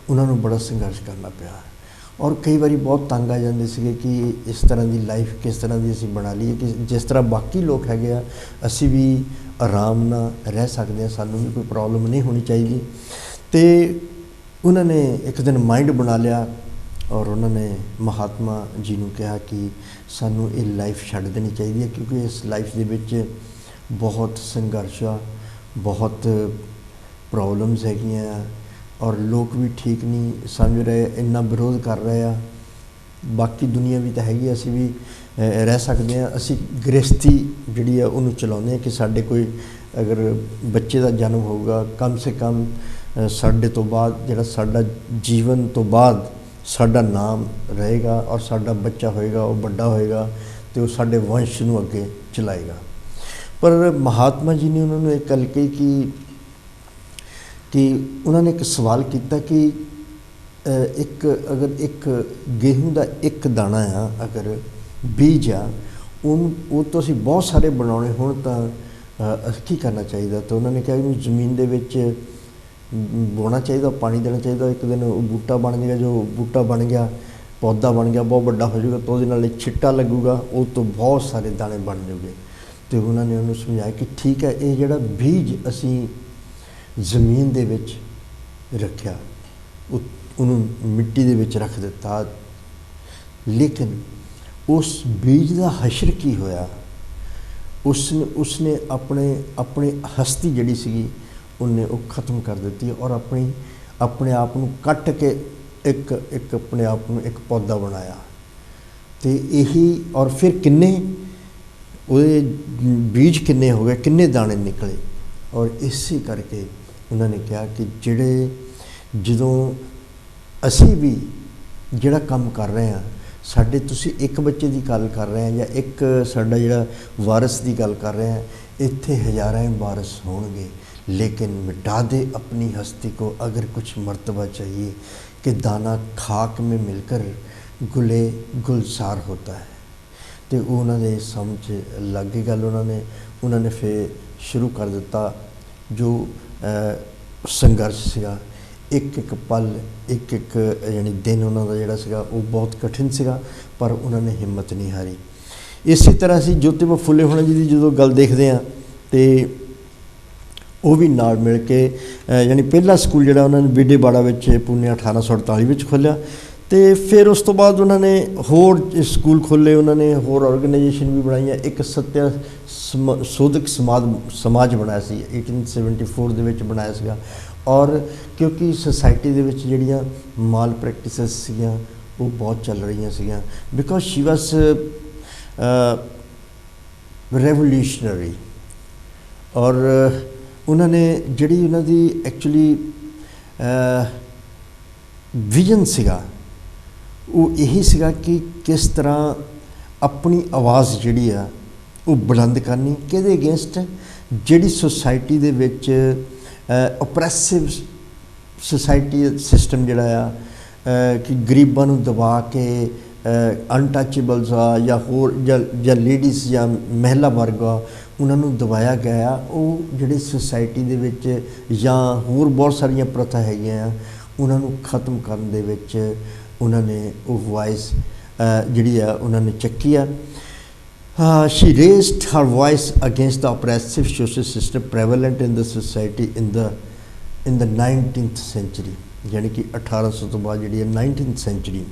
ਉਹਨਾਂ ਨੂੰ ਬੜਾ ਸੰਘਰਸ਼ ਕਰਨਾ ਪਿਆ। ਔਰ ਕਈ ਵਾਰੀ ਬਹੁਤ ਤੰਗ ਆ ਜਾਂਦੇ ਸੀਗੇ ਕਿ ਇਸ ਤਰ੍ਹਾਂ ਦੀ ਲਾਈਫ ਕਿਸ ਤਰ੍ਹਾਂ ਦੀ ਅਸੀਂ ਬਣਾ ਲਈਏ ਕਿ ਜਿਸ ਤਰ੍ਹਾਂ ਬਾਕੀ ਲੋਕ ਹੈਗੇ ਆ, ਅਸੀਂ ਵੀ ਆਰਾਮ ਨਾਲ ਰਹਿ ਸਕਦੇ ਹਾਂ, ਸਾਨੂੰ ਵੀ ਕੋਈ ਪ੍ਰੋਬਲਮ ਨਹੀਂ ਹੋਣੀ ਚਾਹੀਦੀ। ਅਤੇ ਉਹਨਾਂ ਨੇ ਇੱਕ ਦਿਨ ਮਾਈਂਡ ਬਣਾ ਲਿਆ, ਔਰ ਉਹਨਾਂ ਨੇ ਮਹਾਤਮਾ ਜੀ ਨੂੰ ਕਿਹਾ ਕਿ ਸਾਨੂੰ ਇਹ ਲਾਈਫ ਛੱਡ ਦੇਣੀ ਚਾਹੀਦੀ ਹੈ, ਕਿਉਂਕਿ ਇਸ ਲਾਈਫ ਦੇ ਵਿੱਚ ਬਹੁਤ ਸੰਘਰਸ਼ ਆ, ਬਹੁਤ ਪ੍ਰੋਬਲਮਸ ਹੈਗੀਆਂ ਆ ਔਰ ਲੋਕ ਵੀ ਠੀਕ ਨਹੀਂ ਸਮਝ ਰਹੇ, ਇੰਨਾ ਵਿਰੋਧ ਕਰ ਰਹੇ ਆ। ਬਾਕੀ ਦੁਨੀਆ ਵੀ ਤਾਂ ਹੈਗੀ, ਅਸੀਂ ਵੀ ਰਹਿ ਸਕਦੇ ਹਾਂ। ਅਸੀਂ ਗ੍ਰਸਤੀ ਜਿਹੜੀ ਆ ਉਹਨੂੰ ਚਲਾਉਂਦੇ ਹਾਂ ਕਿ ਸਾਡੇ ਕੋਈ ਅਗਰ ਬੱਚੇ ਦਾ ਜਨਮ ਹੋਊਗਾ, ਕਮ ਸੇ ਕਮ ਸਾਡੇ ਤੋਂ ਬਾਅਦ ਜਿਹੜਾ ਸਾਡਾ ਜੀਵਨ ਤੋਂ ਬਾਅਦ ਸਾਡਾ ਨਾਮ ਰਹੇਗਾ ਔਰ ਸਾਡਾ ਬੱਚਾ ਹੋਏਗਾ, ਉਹ ਵੱਡਾ ਹੋਏਗਾ ਅਤੇ ਉਹ ਸਾਡੇ ਵੰਸ਼ ਨੂੰ ਅੱਗੇ ਚਲਾਏਗਾ। ਪਰ ਮਹਾਤਮਾ ਜੀ ਨੇ ਉਹਨਾਂ ਨੂੰ ਇੱਕ ਗੱਲ ਕਹੀ ਕਿ ਉਹਨਾਂ ਨੇ ਇੱਕ ਸਵਾਲ ਕੀਤਾ ਕਿ ਅਗਰ ਇੱਕ ਗੇਹੂੰ ਦਾ ਇੱਕ ਦਾਣਾ ਆ, ਅਗਰ ਬੀਜ ਆ, ਉਹ ਤੋਂ ਅਸੀਂ ਬਹੁਤ ਸਾਰੇ ਬਣਾਉਣੇ ਹੋਣ ਤਾਂ ਕੀ ਕਰਨਾ ਚਾਹੀਦਾ? ਤਾਂ ਉਹਨਾਂ ਨੇ ਕਿਹਾ ਇਹਨੂੰ ਜ਼ਮੀਨ ਦੇ ਵਿੱਚ ਬੋਣਾ ਚਾਹੀਦਾ, ਪਾਣੀ ਦੇਣਾ ਚਾਹੀਦਾ। ਇੱਕ ਦਿਨ ਉਹ ਬੂਟਾ ਬਣ ਜਾਏਗਾ, ਜੋ ਬੂਟਾ ਬਣ ਗਿਆ, ਪੌਦਾ ਬਣ ਗਿਆ, ਬਹੁਤ ਵੱਡਾ ਹੋ ਜਾਊਗਾ, ਤਾਂ ਉਹਦੇ ਨਾਲ ਇੱਕ ਛਿੱਟਾ ਲੱਗੂਗਾ, ਉਹ ਤੋਂ ਬਹੁਤ ਸਾਰੇ ਦਾਣੇ ਬਣ ਜਾਊਗੇ। ਅਤੇ ਉਹਨਾਂ ਨੇ ਉਹਨੂੰ ਸਮਝਾਇਆ ਕਿ ਠੀਕ ਹੈ, ਇਹ ਜਿਹੜਾ ਬੀਜ ਅਸੀਂ ਜ਼ਮੀਨ ਦੇ ਵਿੱਚ ਰੱਖਿਆ, ਉਹਨੂੰ ਮਿੱਟੀ ਦੇ ਵਿੱਚ ਰੱਖ ਦਿੱਤਾ, ਲੇਕਿਨ ਉਸ ਬੀਜ ਦਾ ਹਸ਼ਰ ਕੀ ਹੋਇਆ? ਉਸਨੇ ਆਪਣੇ ਹਸਤੀ ਜਿਹੜੀ ਸੀਗੀ ਉਹਨੇ ਉਹ ਖ਼ਤਮ ਕਰ ਦਿੱਤੀ ਔਰ ਆਪਣੇ ਆਪ ਨੂੰ ਕੱਟ ਕੇ ਇੱਕ ਆਪਣੇ ਆਪ ਨੂੰ ਇੱਕ ਪੌਦਾ ਬਣਾਇਆ। ਅਤੇ ਇਹੀ ਔਰ ਫਿਰ ਕਿੰਨੇ ਉਹਦੇ ਬੀਜ ਕਿੰਨੇ ਹੋ ਗਏ, ਕਿੰਨੇ ਦਾਣੇ ਨਿਕਲੇ। ਔਰ ਇਸੇ ਕਰਕੇ ਉਹਨਾਂ ਨੇ ਕਿਹਾ ਕਿ ਜਦੋਂ ਅਸੀਂ ਵੀ ਜਿਹੜਾ ਕੰਮ ਕਰ ਰਹੇ ਹਾਂ, ਸਾਡੇ ਤੁਸੀਂ ਇੱਕ ਬੱਚੇ ਦੀ ਗੱਲ ਕਰ ਰਹੇ ਹਾਂ ਜਾਂ ਇੱਕ ਸਾਡਾ ਜਿਹੜਾ ਵਾਰਿਸ ਦੀ ਗੱਲ ਕਰ ਰਹੇ ਹਾਂ, ਇੱਥੇ ਹਜ਼ਾਰਾਂ ਵਾਰਿਸ ਹੋਣਗੇ, लेकिन मिटा दे अपनी हस्ती को अगर कुछ मर्तबा चाहिए कि दाना खाक में मिलकर गुले गुलजार होता है। तो उन्होंने समझ लग गई गल, उन्होंने फिर शुरू कर दिता जो संघर्ष सीगा, एक पल एक यानी दिन उन्होंने जिहड़ा सीगा वो बहुत कठिन सीगा, पर उन्होंने हिम्मत नहीं हारी। इसी तरह असीं ज्योतिबा फुले होना जी की जो गल देखते हैं तो ਉਹ ਵੀ ਨਾਲ ਮਿਲ ਕੇ ਯਾਨੀ ਪਹਿਲਾ ਸਕੂਲ ਜਿਹੜਾ ਉਹਨਾਂ ਨੇ ਬੀਡੇਵਾੜਾ ਵਿੱਚ ਪੂਨੇ 1848 ਵਿੱਚ ਖੋਲ੍ਹਿਆ। ਅਤੇ ਫਿਰ ਉਸ ਤੋਂ ਬਾਅਦ ਉਹਨਾਂ ਨੇ ਹੋਰ ਸਕੂਲ ਖੋਲ੍ਹੇ, ਉਹਨਾਂ ਨੇ ਹੋਰ ਔਰਗਨਾਈਜੇਸ਼ਨ ਵੀ ਬਣਾਈਆਂ। ਇੱਕ ਸੱਤਿਆ ਸੋਧਕ ਸਮਾਜ ਬਣਾਇਆ ਸੀ 1874 ਦੇ ਵਿੱਚ ਬਣਾਇਆ ਸੀਗਾ। ਔਰ ਕਿਉਂਕਿ ਸੁਸਾਇਟੀ ਦੇ ਵਿੱਚ ਜਿਹੜੀਆਂ ਮਾਲ ਪ੍ਰੈਕਟਿਸਿਸ ਸੀਗੀਆਂ ਉਹ ਬਹੁਤ ਚੱਲ ਰਹੀਆਂ ਸੀਗੀਆਂ, ਬਿਕੋਜ਼ ਸ਼ੀ ਵਾਸ ਰੈਵੋਲਿਊਸ਼ਨਰੀ। ਔਰ ਉਹਨਾਂ ਨੇ ਜਿਹੜੀ ਉਹਨਾਂ ਦੀ ਐਕਚੁਅਲੀ ਵਿਜ਼ਨ ਸੀਗਾ ਉਹ ਇਹੀ ਸੀਗਾ ਕਿ ਕਿਸ ਤਰ੍ਹਾਂ ਆਪਣੀ ਆਵਾਜ਼ ਜਿਹੜੀ ਆ ਉਹ ਬੁਲੰਦ ਕਰਨੀ, ਕਿਹਦੇ ਅਗੇਂਸਟ? ਜਿਹੜੀ ਸੁਸਾਇਟੀ ਦੇ ਵਿੱਚ ਓਪਰੈਸਿਵ ਸੁਸਾਇਟੀ ਸਿਸਟਮ ਜਿਹੜਾ ਆ ਕਿ ਗਰੀਬਾਂ ਨੂੰ ਦਬਾ ਕੇ ਅਨਟੱਚੇਬਲਸ ਆ ਜਾਂ ਹੋਰ ਜਾਂ ਲੇਡੀਜ਼ ਜਾਂ ਮਹਿਲਾ ਵਰਗ ਆ ਉਹਨਾਂ ਨੂੰ ਦਬਾਇਆ ਗਿਆ ਆ। ਉਹ ਜਿਹੜੀ ਸੁਸਾਇਟੀ ਦੇ ਵਿੱਚ ਜਾਂ ਹੋਰ ਬਹੁਤ ਸਾਰੀਆਂ ਪ੍ਰਥਾ ਹੈਗੀਆਂ ਆ ਉਹਨਾਂ ਨੂੰ ਖਤਮ ਕਰਨ ਦੇ ਵਿੱਚ ਉਹਨਾਂ ਨੇ ਉਹ ਵਾਇਸ ਜਿਹੜੀ ਆ ਉਹਨਾਂ ਨੇ ਚੱਕੀ ਆ। she raised her voice against the oppressive social system prevalent in the society in the 19th century, यानी कि 1800 ਤੋਂ ਬਾਅਦ ਜਿਹੜੀ ਹੈ 19th century।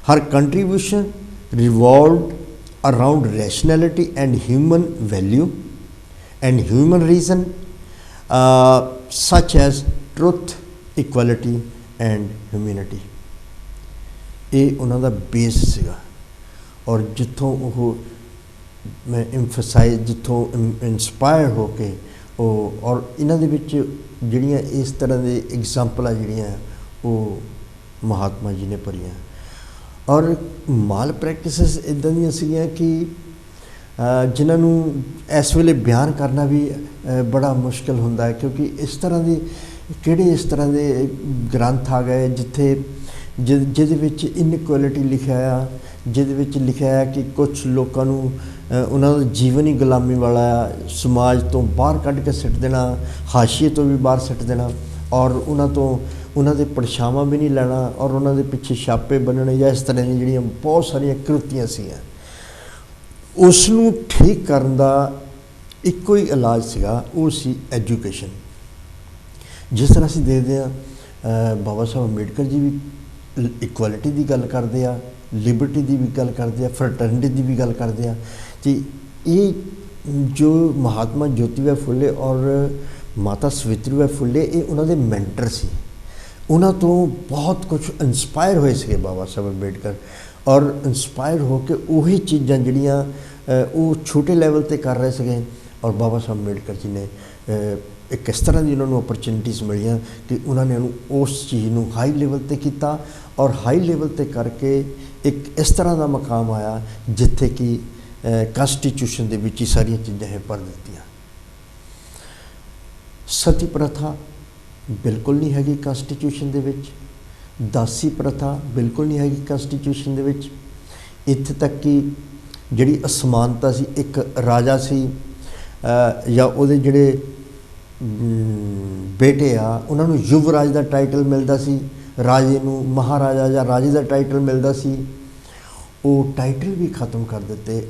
her contribution revolved around rationality and human value and human reason, such as truth, equality and humanity। ਇਹ ਉਹਨਾਂ ਦਾ base ਸੀਗਾ। ਔਰ ਜਿੱਥੋਂ ਉਹ ਮੈਂ ਐਮਫਸਾਈਜ਼ ਜਿੱਥੋਂ ਇੰਸਪਾਇਰ ਹੋ ਕੇ ਉਹ ਔਰ ਇਹਨਾਂ ਦੇ ਵਿੱਚ ਜਿਹੜੀਆਂ ਇਸ ਤਰ੍ਹਾਂ ਦੇ ਐਗਜ਼ਾਮਪਲਾਂ ਜਿਹੜੀਆਂ ਉਹ ਮਹਾਤਮਾ ਜੀ ਨੇ ਭਰੀਆਂ। ਔਰ ਮਾਲ ਪ੍ਰੈਕਟਿਸਿਸ ਇੱਦਾਂ ਦੀਆਂ ਸੀਗੀਆਂ ਕਿ ਜਿਨ੍ਹਾਂ ਨੂੰ ਇਸ ਵੇਲੇ ਬਿਆਨ ਕਰਨਾ ਵੀ ਬੜਾ ਮੁਸ਼ਕਿਲ ਹੁੰਦਾ ਹੈ, ਕਿਉਂਕਿ ਇਸ ਤਰ੍ਹਾਂ ਦੇ ਕਿਹੜੇ ਇਸ ਤਰ੍ਹਾਂ ਦੇ ਗ੍ਰੰਥ ਆ ਗਏ ਜਿੱਥੇ ਜਿਹਦੇ ਵਿੱਚ ਇਨਇਕੁਐਲਿਟੀ ਲਿਖਿਆ ਆ, ਜਿਹਦੇ ਵਿੱਚ ਲਿਖਿਆ ਹੈ ਕਿ ਕੁਛ ਲੋਕਾਂ ਨੂੰ ਉਹਨਾਂ ਦਾ ਜੀਵਨ ਹੀ ਗੁਲਾਮੀ ਵਾਲਾ ਆ, ਸਮਾਜ ਤੋਂ ਬਾਹਰ ਕੱਢ ਕੇ ਸਿੱਟ ਦੇਣਾ, ਹਾਸ਼ੀਏ ਤੋਂ ਵੀ ਬਾਹਰ ਸਿੱਟ ਦੇਣਾ, ਔਰ ਉਹਨਾਂ ਦੇ ਪਰਛਾਵਾਂ ਵੀ ਨਹੀਂ ਲੈਣਾ, ਔਰ ਉਹਨਾਂ ਦੇ ਪਿੱਛੇ ਛਾਪੇ ਬੰਨਣੇ ਜਾਂ ਇਸ ਤਰ੍ਹਾਂ ਦੀਆਂ ਜਿਹੜੀਆਂ ਬਹੁਤ ਸਾਰੀਆਂ ਕ੍ਰਿਤੀਆਂ ਸੀਗੀਆਂ। ਉਸ ਨੂੰ ਠੀਕ ਕਰਨ ਦਾ ਇੱਕੋ ਹੀ ਇਲਾਜ ਸੀਗਾ, ਉਹ ਸੀ ਐਜੂਕੇਸ਼ਨ। ਜਿਸ ਤਰ੍ਹਾਂ ਅਸੀਂ ਦੇਖਦੇ ਹਾਂ ਬਾਬਾ ਸਾਹਿਬ ਅੰਬੇਡਕਰ ਜੀ ਵੀ ਇਕੁਐਲਿਟੀ ਦੀ ਗੱਲ ਕਰਦੇ ਆ, ਲਿਬਰਟੀ ਦੀ ਵੀ ਗੱਲ ਕਰਦੇ ਆ, ਫਰਟਰਨਿਟੀ ਦੀ ਵੀ ਗੱਲ ਕਰਦੇ ਆ। ਅਤੇ ਇਹ ਜੋ ਮਹਾਤਮਾ ਜੋਤੀਬਾ ਫੁਲੇ ਔਰ ਮਾਤਾ ਸਵਿਤਰੀ ਫੁੱਲੇ ਇਹ ਉਹਨਾਂ ਦੇ ਮੈਂਟਰ ਸੀ। ਉਹਨਾਂ ਤੋਂ ਬਹੁਤ ਕੁਝ ਇੰਸਪਾਇਰ ਹੋਏ ਸੀਗੇ ਬਾਬਾ ਸਾਹਿਬ ਅੰਬੇਡਕਰ, ਔਰ ਇੰਸਪਾਇਰ ਹੋ ਕੇ ਉਹੀ ਚੀਜ਼ਾਂ ਜਿਹੜੀਆਂ ਉਹ ਛੋਟੇ ਲੈਵਲ 'ਤੇ ਕਰ ਰਹੇ ਸੀਗੇ, ਔਰ ਬਾਬਾ ਸਾਹਿਬ ਅੰਬੇਡਕਰ ਜੀ ਨੇ ਇੱਕ ਇਸ ਤਰ੍ਹਾਂ ਦੀ ਉਹਨਾਂ ਨੂੰ ਓਪਰਚੁਨਿਟੀਜ਼ ਮਿਲੀਆਂ ਕਿ ਉਹਨਾਂ ਨੇ ਉਹਨੂੰ ਉਸ ਚੀਜ਼ ਨੂੰ ਹਾਈ ਲੈਵਲ 'ਤੇ ਕੀਤਾ, ਔਰ ਹਾਈ ਲੈਵਲ 'ਤੇ ਕਰਕੇ ਇੱਕ ਇਸ ਤਰ੍ਹਾਂ ਦਾ ਮਕਾਮ ਆਇਆ ਜਿੱਥੇ ਕਿ ਕਨਸਟੀਟਿਊਸ਼ਨ ਦੇ ਵਿੱਚ ਹੀ ਸਾਰੀਆਂ ਚੀਜ਼ਾਂ ਇਹ ਭਰ ਦਿੱਤੀਆਂ। ਸਤੀ ਪ੍ਰਥਾ ਬਿਲਕੁਲ ਨਹੀਂ ਹੈਗੀ ਕਨਸਟੀਟਿਊਸ਼ਨ ਦੇ ਵਿੱਚ, ਦਾਸੀ ਪ੍ਰਥਾ ਬਿਲਕੁਲ ਨਹੀਂ ਹੈਗੀ ਕਨਸਟੀਟਿਊਸ਼ਨ ਦੇ ਵਿੱਚ। ਇੱਥੇ ਤੱਕ ਕਿ ਜਿਹੜੀ ਅਸਮਾਨਤਾ ਸੀ, ਇੱਕ ਰਾਜਾ ਸੀ ਜਾਂ ਉਹਦੇ ਜਿਹੜੇ ਬੇਟੇ ਆ ਉਹਨਾਂ ਨੂੰ ਯੁਵਰਾਜ ਦਾ ਟਾਈਟਲ ਮਿਲਦਾ ਸੀ, ਰਾਜੇ ਨੂੰ ਮਹਾਰਾਜਾ ਜਾਂ ਰਾਜੇ ਦਾ ਟਾਈਟਲ ਮਿਲਦਾ ਸੀ। ਉਹ ਟਾਈਟਲ ਵੀ ਖਤਮ ਕਰ ਦਿੱਤੇ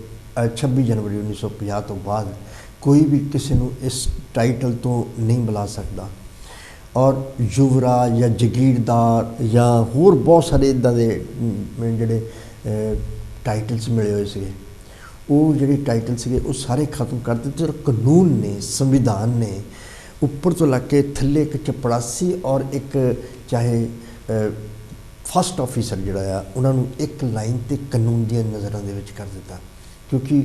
26 ਜਨਵਰੀ 1950 ਤੋਂ ਬਾਅਦ। ਕੋਈ ਵੀ ਕਿਸੇ ਨੂੰ ਇਸ ਟਾਈਟਲ ਤੋਂ ਨਹੀਂ ਬੁਲਾ ਸਕਦਾ, ਔਰ ਯੁਵਰਾਜ ਜਾਂ ਜਗੀਰਦਾਰ ਜਾਂ ਹੋਰ ਬਹੁਤ ਸਾਰੇ ਇੱਦਾਂ ਦੇ ਜਿਹੜੇ ਟਾਈਟਲਸ ਮਿਲੇ ਹੋਏ ਸੀਗੇ, ਉਹ ਜਿਹੜੇ ਟਾਈਟਲ ਸੀਗੇ ਉਹ ਸਾਰੇ ਖਤਮ ਕਰ ਦਿੱਤੇ। ਔਰ ਕਾਨੂੰਨ ਨੇ, ਸੰਵਿਧਾਨ ਨੇ ਉੱਪਰ ਤੋਂ ਲੱਗ ਕੇ ਥੱਲੇ ਇੱਕ ਚਪੜਾਸੀ ਔਰ ਇੱਕ ਚਾਹੇ ਫਸਟ ਆਫੀਸਰ ਜਿਹੜਾ ਆ ਉਹਨਾਂ ਨੂੰ ਇੱਕ ਲਾਈਨ 'ਤੇ ਕਾਨੂੰਨ ਦੀਆਂ ਨਜ਼ਰਾਂ ਦੇ ਵਿੱਚ ਕਰ ਦਿੱਤਾ, ਕਿਉਂਕਿ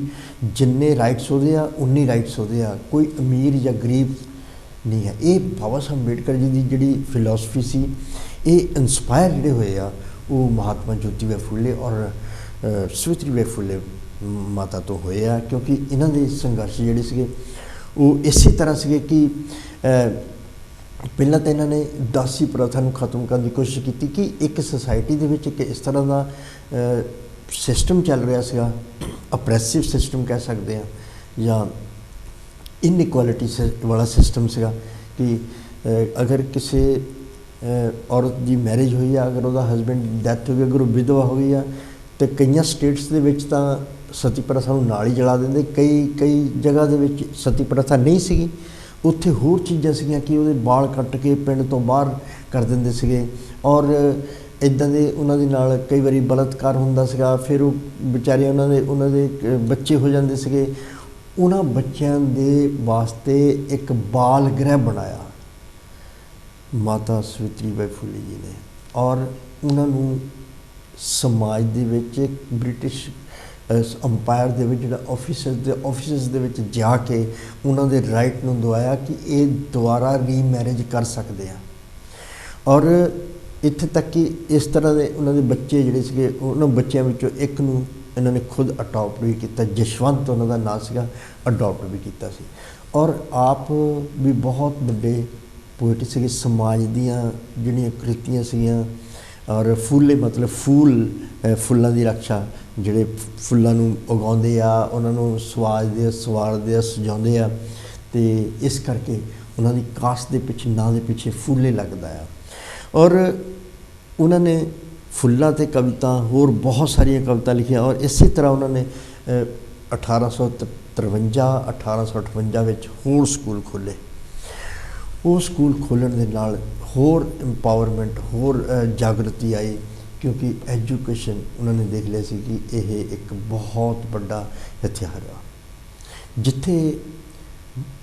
ਜਿੰਨੇ ਰਾਈਟਸ ਉਹਦੇ ਆ ਉਨੀ ਰਾਈਟਸ ਉਹਦੇ ਆ, ਕੋਈ ਅਮੀਰ ਜਾਂ ਗਰੀਬ ਨਹੀਂ ਹੈ। ਇਹ ਬਾਬਾ ਸਾਹਿਬ ਅੰਬੇਡਕਰ ਜੀ ਦੀ ਜਿਹੜੀ ਫਿਲਾਸਫੀ ਸੀ, ਇਹ ਇੰਸਪਾਇਰ ਜਿਹੜੇ ਹੋਏ ਆ ਉਹ ਮਹਾਤਮਾ ਜੋਤੀ ਬਾਈ ਫੁੱਲੇ ਔਰ ਸਵਿਤਰੀ ਬਾਈ ਫੁੱਲੇ ਮਾਤਾ ਤੋਂ ਹੋਏ ਆ, ਕਿਉਂਕਿ ਇਹਨਾਂ ਦੇ ਸੰਘਰਸ਼ ਜਿਹੜੇ ਸੀਗੇ ਉਹ ਇਸੇ ਤਰ੍ਹਾਂ ਸੀਗੇ ਕਿ ਪਹਿਲਾਂ ਤਾਂ ਇਹਨਾਂ ਨੇ ਦਾਸੀ ਪ੍ਰਥਾ ਨੂੰ ਖਤਮ ਕਰਨ ਦੀ ਕੋਸ਼ਿਸ਼ ਕੀਤੀ ਕਿ ਇੱਕ ਸੁਸਾਇਟੀ ਦੇ ਵਿੱਚ ਇੱਕ ਇਸ ਤਰ੍ਹਾਂ ਦਾ ਸਿਸਟਮ ਚੱਲ ਰਿਹਾ ਸੀਗਾ, ਅਪਰੈਸਿਵ ਸਿਸਟਮ ਕਹਿ ਸਕਦੇ ਹਾਂ, ਜਾਂ ਇਨਇਕੁਐਲਿਟੀ ਵਾਲਾ ਸਿਸਟਮ ਸੀਗਾ ਕਿ ਅਗਰ ਕਿਸੇ ਔਰਤ ਦੀ ਮੈਰਿਜ ਹੋਈ ਆ, ਅਗਰ ਉਹਦਾ ਹਸਬੈਂਡ ਦੀ ਡੈਥ ਹੋ ਗਈ, ਅਗਰ ਉਹ ਵਿਧਵਾ ਹੋ ਗਈ ਆ, ਅਤੇ ਕਈਆਂ ਸਟੇਟਸ ਦੇ ਵਿੱਚ ਤਾਂ ਸਤੀ ਪ੍ਰਥਾ ਨੂੰ ਨਾਲ ਹੀ ਜਲਾ ਦਿੰਦੇ, ਕਈ ਜਗ੍ਹਾ ਦੇ ਵਿੱਚ ਸਤੀ ਪ੍ਰਥਾ ਨਹੀਂ ਸੀਗੀ, ਉੱਥੇ ਹੋਰ ਚੀਜ਼ਾਂ ਸੀਗੀਆਂ ਕਿ ਉਹਦੇ ਵਾਲ ਕੱਟ ਕੇ ਪਿੰਡ ਤੋਂ ਬਾਹਰ ਕਰ ਦਿੰਦੇ ਸੀਗੇ, ਔਰ ਇੱਦਾਂ ਦੇ ਉਹਨਾਂ ਦੇ ਨਾਲ ਕਈ ਵਾਰੀ ਬਲਾਤਕਾਰ ਹੁੰਦਾ ਸੀਗਾ। ਫਿਰ ਉਹ ਵਿਚਾਰੇ ਉਹਨਾਂ ਦੇ ਬੱਚੇ ਹੋ ਜਾਂਦੇ ਸੀਗੇ। ਉਹਨਾਂ ਬੱਚਿਆਂ ਦੇ ਵਾਸਤੇ ਇੱਕ ਬਾਲ ਗ੍ਰਹਿ ਬਣਾਇਆ ਮਾਤਾ ਸਵਿਤਰੀ ਬਾਈ ਫੁੱਲੇ ਜੀ ਨੇ, ਔਰ ਉਹਨਾਂ ਨੂੰ ਸਮਾਜ ਦੇ ਵਿੱਚ ਬ੍ਰਿਟਿਸ਼ ਅੰਪਾਇਰ ਦੇ ਵਿੱਚ ਜਿਹੜਾ ਆਫਿਸਰਸ ਦੇ ਵਿੱਚ ਜਾ ਕੇ ਉਹਨਾਂ ਦੇ ਰਾਈਟ ਨੂੰ ਦਵਾਇਆ ਕਿ ਇਹ ਦੁਬਾਰਾ ਰੀਮੈਰਿਜ ਕਰ ਸਕਦੇ ਆ। ਔਰ ਇੱਥੇ ਤੱਕ ਕਿ ਇਸ ਤਰ੍ਹਾਂ ਦੇ ਉਹਨਾਂ ਦੇ ਬੱਚੇ ਜਿਹੜੇ ਸੀਗੇ, ਉਹਨਾਂ ਬੱਚਿਆਂ ਵਿੱਚੋਂ ਇੱਕ ਨੂੰ ਇਹਨਾਂ ਨੇ ਖੁਦ ਅਡੋਪਟ ਵੀ ਕੀਤਾ, ਜਸ਼ਵੰਤ ਉਹਨਾਂ ਦਾ ਨਾਂ ਸੀਗਾ, ਅਡੋਪਟ ਵੀ ਕੀਤਾ ਸੀ। ਔਰ ਆਪ ਵੀ ਬਹੁਤ ਵੱਡੇ ਪੋਇਟ ਸੀਗੇ, ਸਮਾਜ ਦੀਆਂ ਜਿਹੜੀਆਂ ਕ੍ਰਿਤੀਆਂ ਸੀਗੀਆਂ, ਔਰ ਫੁੱਲੇ ਮਤਲਬ ਫੁੱਲਾਂ ਦੀ ਰਕਸ਼ਾ, ਜਿਹੜੇ ਫੁੱਲਾਂ ਨੂੰ ਉਗਾਉਂਦੇ ਆ, ਉਹਨਾਂ ਨੂੰ ਸਵਾਰਦੇ ਆ, ਸਜਾਉਂਦੇ ਆ, ਅਤੇ ਇਸ ਕਰਕੇ ਉਹਨਾਂ ਦੀ ਕਾਸਟ ਦੇ ਪਿੱਛੇ, ਨਾਂ ਦੇ ਪਿੱਛੇ ਫੁੱਲੇ ਲੱਗਦਾ ਆ। ਔਰ ਉਹਨਾਂ ਨੇ ਫੁੱਲਾਂ 'ਤੇ ਕਵਿਤਾ, ਹੋਰ ਬਹੁਤ ਸਾਰੀਆਂ ਕਵਿਤਾ ਲਿਖੀਆਂ, ਔਰ ਇਸੇ ਤਰ੍ਹਾਂ ਉਹਨਾਂ ਨੇ 1853-1858 ਵਿੱਚ ਹੋਰ ਸਕੂਲ ਖੋਲ੍ਹੇ। ਉਹ ਸਕੂਲ ਖੋਲ੍ਹਣ ਦੇ ਨਾਲ ਹੋਰ ਇੰਪਾਵਰਮੈਂਟ, ਹੋਰ ਜਾਗਰਤੀ ਆਈ, ਕਿਉਂਕਿ ਐਜੂਕੇਸ਼ਨ ਉਹਨਾਂ ਨੇ ਦੇਖ ਲਿਆ ਸੀ ਕਿ ਇਹ ਇੱਕ ਬਹੁਤ ਵੱਡਾ ਹਥਿਆਰ ਆ। ਜਿੱਥੇ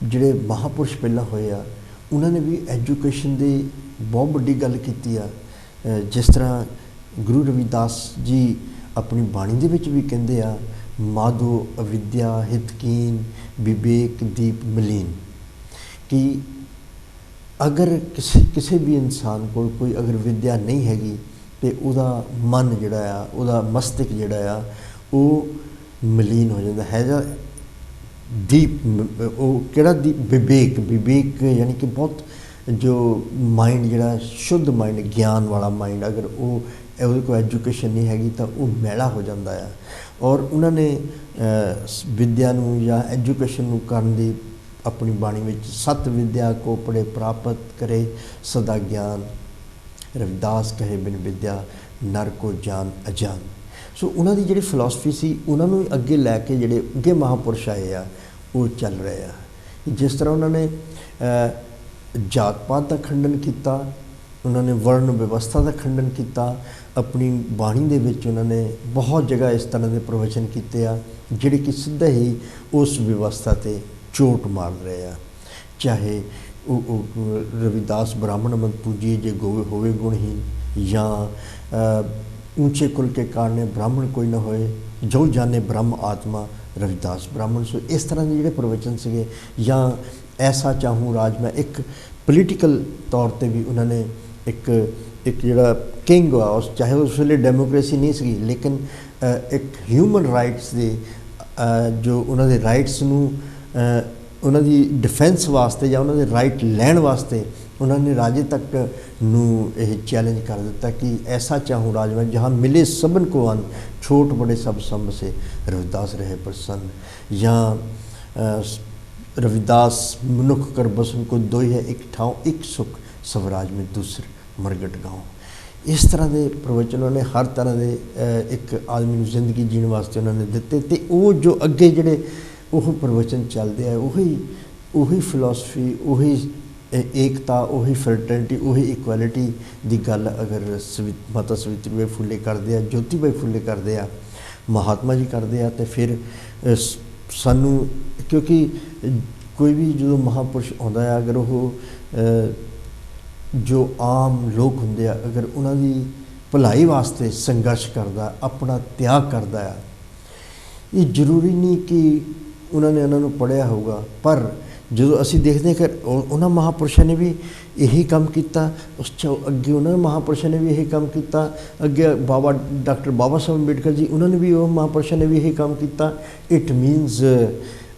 ਜਿਹੜੇ ਮਹਾਂਪੁਰਸ਼ ਪਹਿਲਾਂ ਹੋਏ ਆ, ਉਹਨਾਂ ਨੇ ਵੀ ਐਜੂਕੇਸ਼ਨ ਦੀ ਬਹੁਤ ਵੱਡੀ ਗੱਲ ਕੀਤੀ ਆ। ਜਿਸ ਤਰ੍ਹਾਂ ਗੁਰੂ ਰਵਿਦਾਸ ਜੀ ਆਪਣੀ ਬਾਣੀ ਦੇ ਵਿੱਚ ਵੀ ਕਹਿੰਦੇ ਆ, ਮਾਧੋ ਅਵਿਦਿਆ ਹਿਤਕੀਨ ਵਿਵੇਕ ਦੀਪ ਮਲੀਨ, ਕਿ ਅਗਰ ਕਿਸੇ ਵੀ ਇਨਸਾਨ ਕੋਲ ਕੋਈ ਅਗਰ ਵਿਦਿਆ ਨਹੀਂ ਹੈਗੀ ਅਤੇ ਉਹਦਾ ਮਨ ਜਿਹੜਾ ਆ, ਉਹਦਾ ਮਸਤਕ ਜਿਹੜਾ ਆ, ਉਹ ਮਲੀਨ ਹੋ ਜਾਂਦਾ ਹੈ। ਜਾਂ ਦੀਪ, ਉਹ ਕਿਹੜਾ ਦੀਪ? ਵਿਵੇਕ ਯਾਨੀ ਕਿ ਬਹੁਤ ਜੋ ਮਾਈਂਡ ਜਿਹੜਾ ਸ਼ੁੱਧ ਮਾਈਂਡ, ਗਿਆਨ ਵਾਲਾ ਮਾਈਂਡ, ਅਗਰ ਉਹਦੇ ਕੋਲ ਐਜੂਕੇਸ਼ਨ ਨਹੀਂ ਹੈਗੀ ਤਾਂ ਉਹ ਮੈਲਾ ਹੋ ਜਾਂਦਾ ਆ। ਔਰ ਉਹਨਾਂ ਨੇ ਵਿਦਿਆ ਨੂੰ ਜਾਂ ਐਜੂਕੇਸ਼ਨ ਨੂੰ ਕਰਨ ਦੀ ਆਪਣੀ ਬਾਣੀ ਵਿੱਚ ਸਤ ਵਿਦਿਆ ਕੋ ਪੜ੍ਹੇ ਪ੍ਰਾਪਤ ਕਰੇ ਸਦਾ ਗਿਆਨ, ਰਵਿਦਾਸ ਕਹੇ ਬਿਨ ਵਿਦਿਆ ਨਰ ਕੋ ਜਾਨ ਅਜਾਨ। ਸੋ ਉਹਨਾਂ ਦੀ ਜਿਹੜੀ ਫਿਲਾਸਫੀ ਸੀ, ਉਹਨਾਂ ਨੂੰ ਅੱਗੇ ਲੈ ਕੇ ਜਿਹੜੇ ਅੱਗੇ ਮਹਾਂਪੁਰਸ਼ ਆਏ ਆ ਉਹ ਚੱਲ ਰਹੇ ਆ। ਜਿਸ ਤਰ੍ਹਾਂ ਉਹਨਾਂ ਨੇ ਜਾਤ ਪਾਤ ਦਾ ਖੰਡਨ ਕੀਤਾ, ਉਹਨਾਂ ਨੇ ਵਰਨ ਵਿਵਸਥਾ ਦਾ ਖੰਡਨ ਕੀਤਾ। ਆਪਣੀ ਬਾਣੀ ਦੇ ਵਿੱਚ ਉਹਨਾਂ ਨੇ ਬਹੁਤ ਜਗ੍ਹਾ ਇਸ ਤਰ੍ਹਾਂ ਦੇ ਪ੍ਰਵਚਨ ਕੀਤੇ ਆ ਜਿਹੜੇ ਕਿ ਸਿੱਧਾ ਹੀ ਉਸ ਵਿਵਸਥਾ 'ਤੇ ਚੋਟ ਮਾਰ ਰਹੇ ਆ। ਚਾਹੇ रविदास ब्राह्मण मत पूजिए जे गोवे होवे गुणहीन, या ऊंचे कुल के कारणे ब्राह्मण कोई ना होए, जो जाने ब्रह्म आत्मा रविदास ब्राह्मण। सो इस तरह के जोड़े प्रवचन से, या ऐसा चाहूँ राज मैं, एक पोलीटिकल तौर पर भी उन्होंने एक जोड़ा किंग हुआ, उस चाहे उस वे डेमोक्रेसी नहीं सी, लेकिन एक ह्यूमन राइट्स के जो उन्होंने राइट्स उन्होंने डिफेंस वास्ते या उन्होंने राइट लैन वास्ते उन्होंने राजे तक यह चैलेंज कर दिता कि ऐसा चाहूँ राज मैं जहाँ मिले सबन को अन, छोट बड़े सब संब से रविदास रहे प्रसन्न, या रविदास मनुख कर बसन को दो ही है, एक ठाव एक सुख स्वराज में दूसर मरगट गाँव। इस तरह के प्रवचन उन्होंने हर तरह के एक आदमी जिंदगी जीने वास्ते उन्होंने दिते, तो वो जो अगे जोड़े वो प्रवचन चलते हैं, उही फिलोसफी, उही एकता, उही फ्रैटर्निटी, उही इक्वैलिटी की गल अगर माता सवित्री बाई फुले करते हैं, ज्योति बाई फुले करते हैं, महात्मा जी करते हैं, तो फिर सानू, क्योंकि कोई भी जो महापुरुष आता है, अगर वो जो आम लोग होंगे अगर उन्होंने भलाई वास्ते संघर्ष करता, अपना त्याग करता है, ये जरूरी नहीं कि उन्होंने उन्होंने पढ़िया होगा, पर जो असी देखते हैं कि उन्होंने महापुरुषों ने भी यही काम किया, उस अगे उन्होंने महापुरुषों ने भी यही काम किया, अगे बाबा डॉक्टर बाबा साहब अम्बेडकर जी उन्होंने भी, वो महापुरुषों ने भी यही काम किया। इट मीनस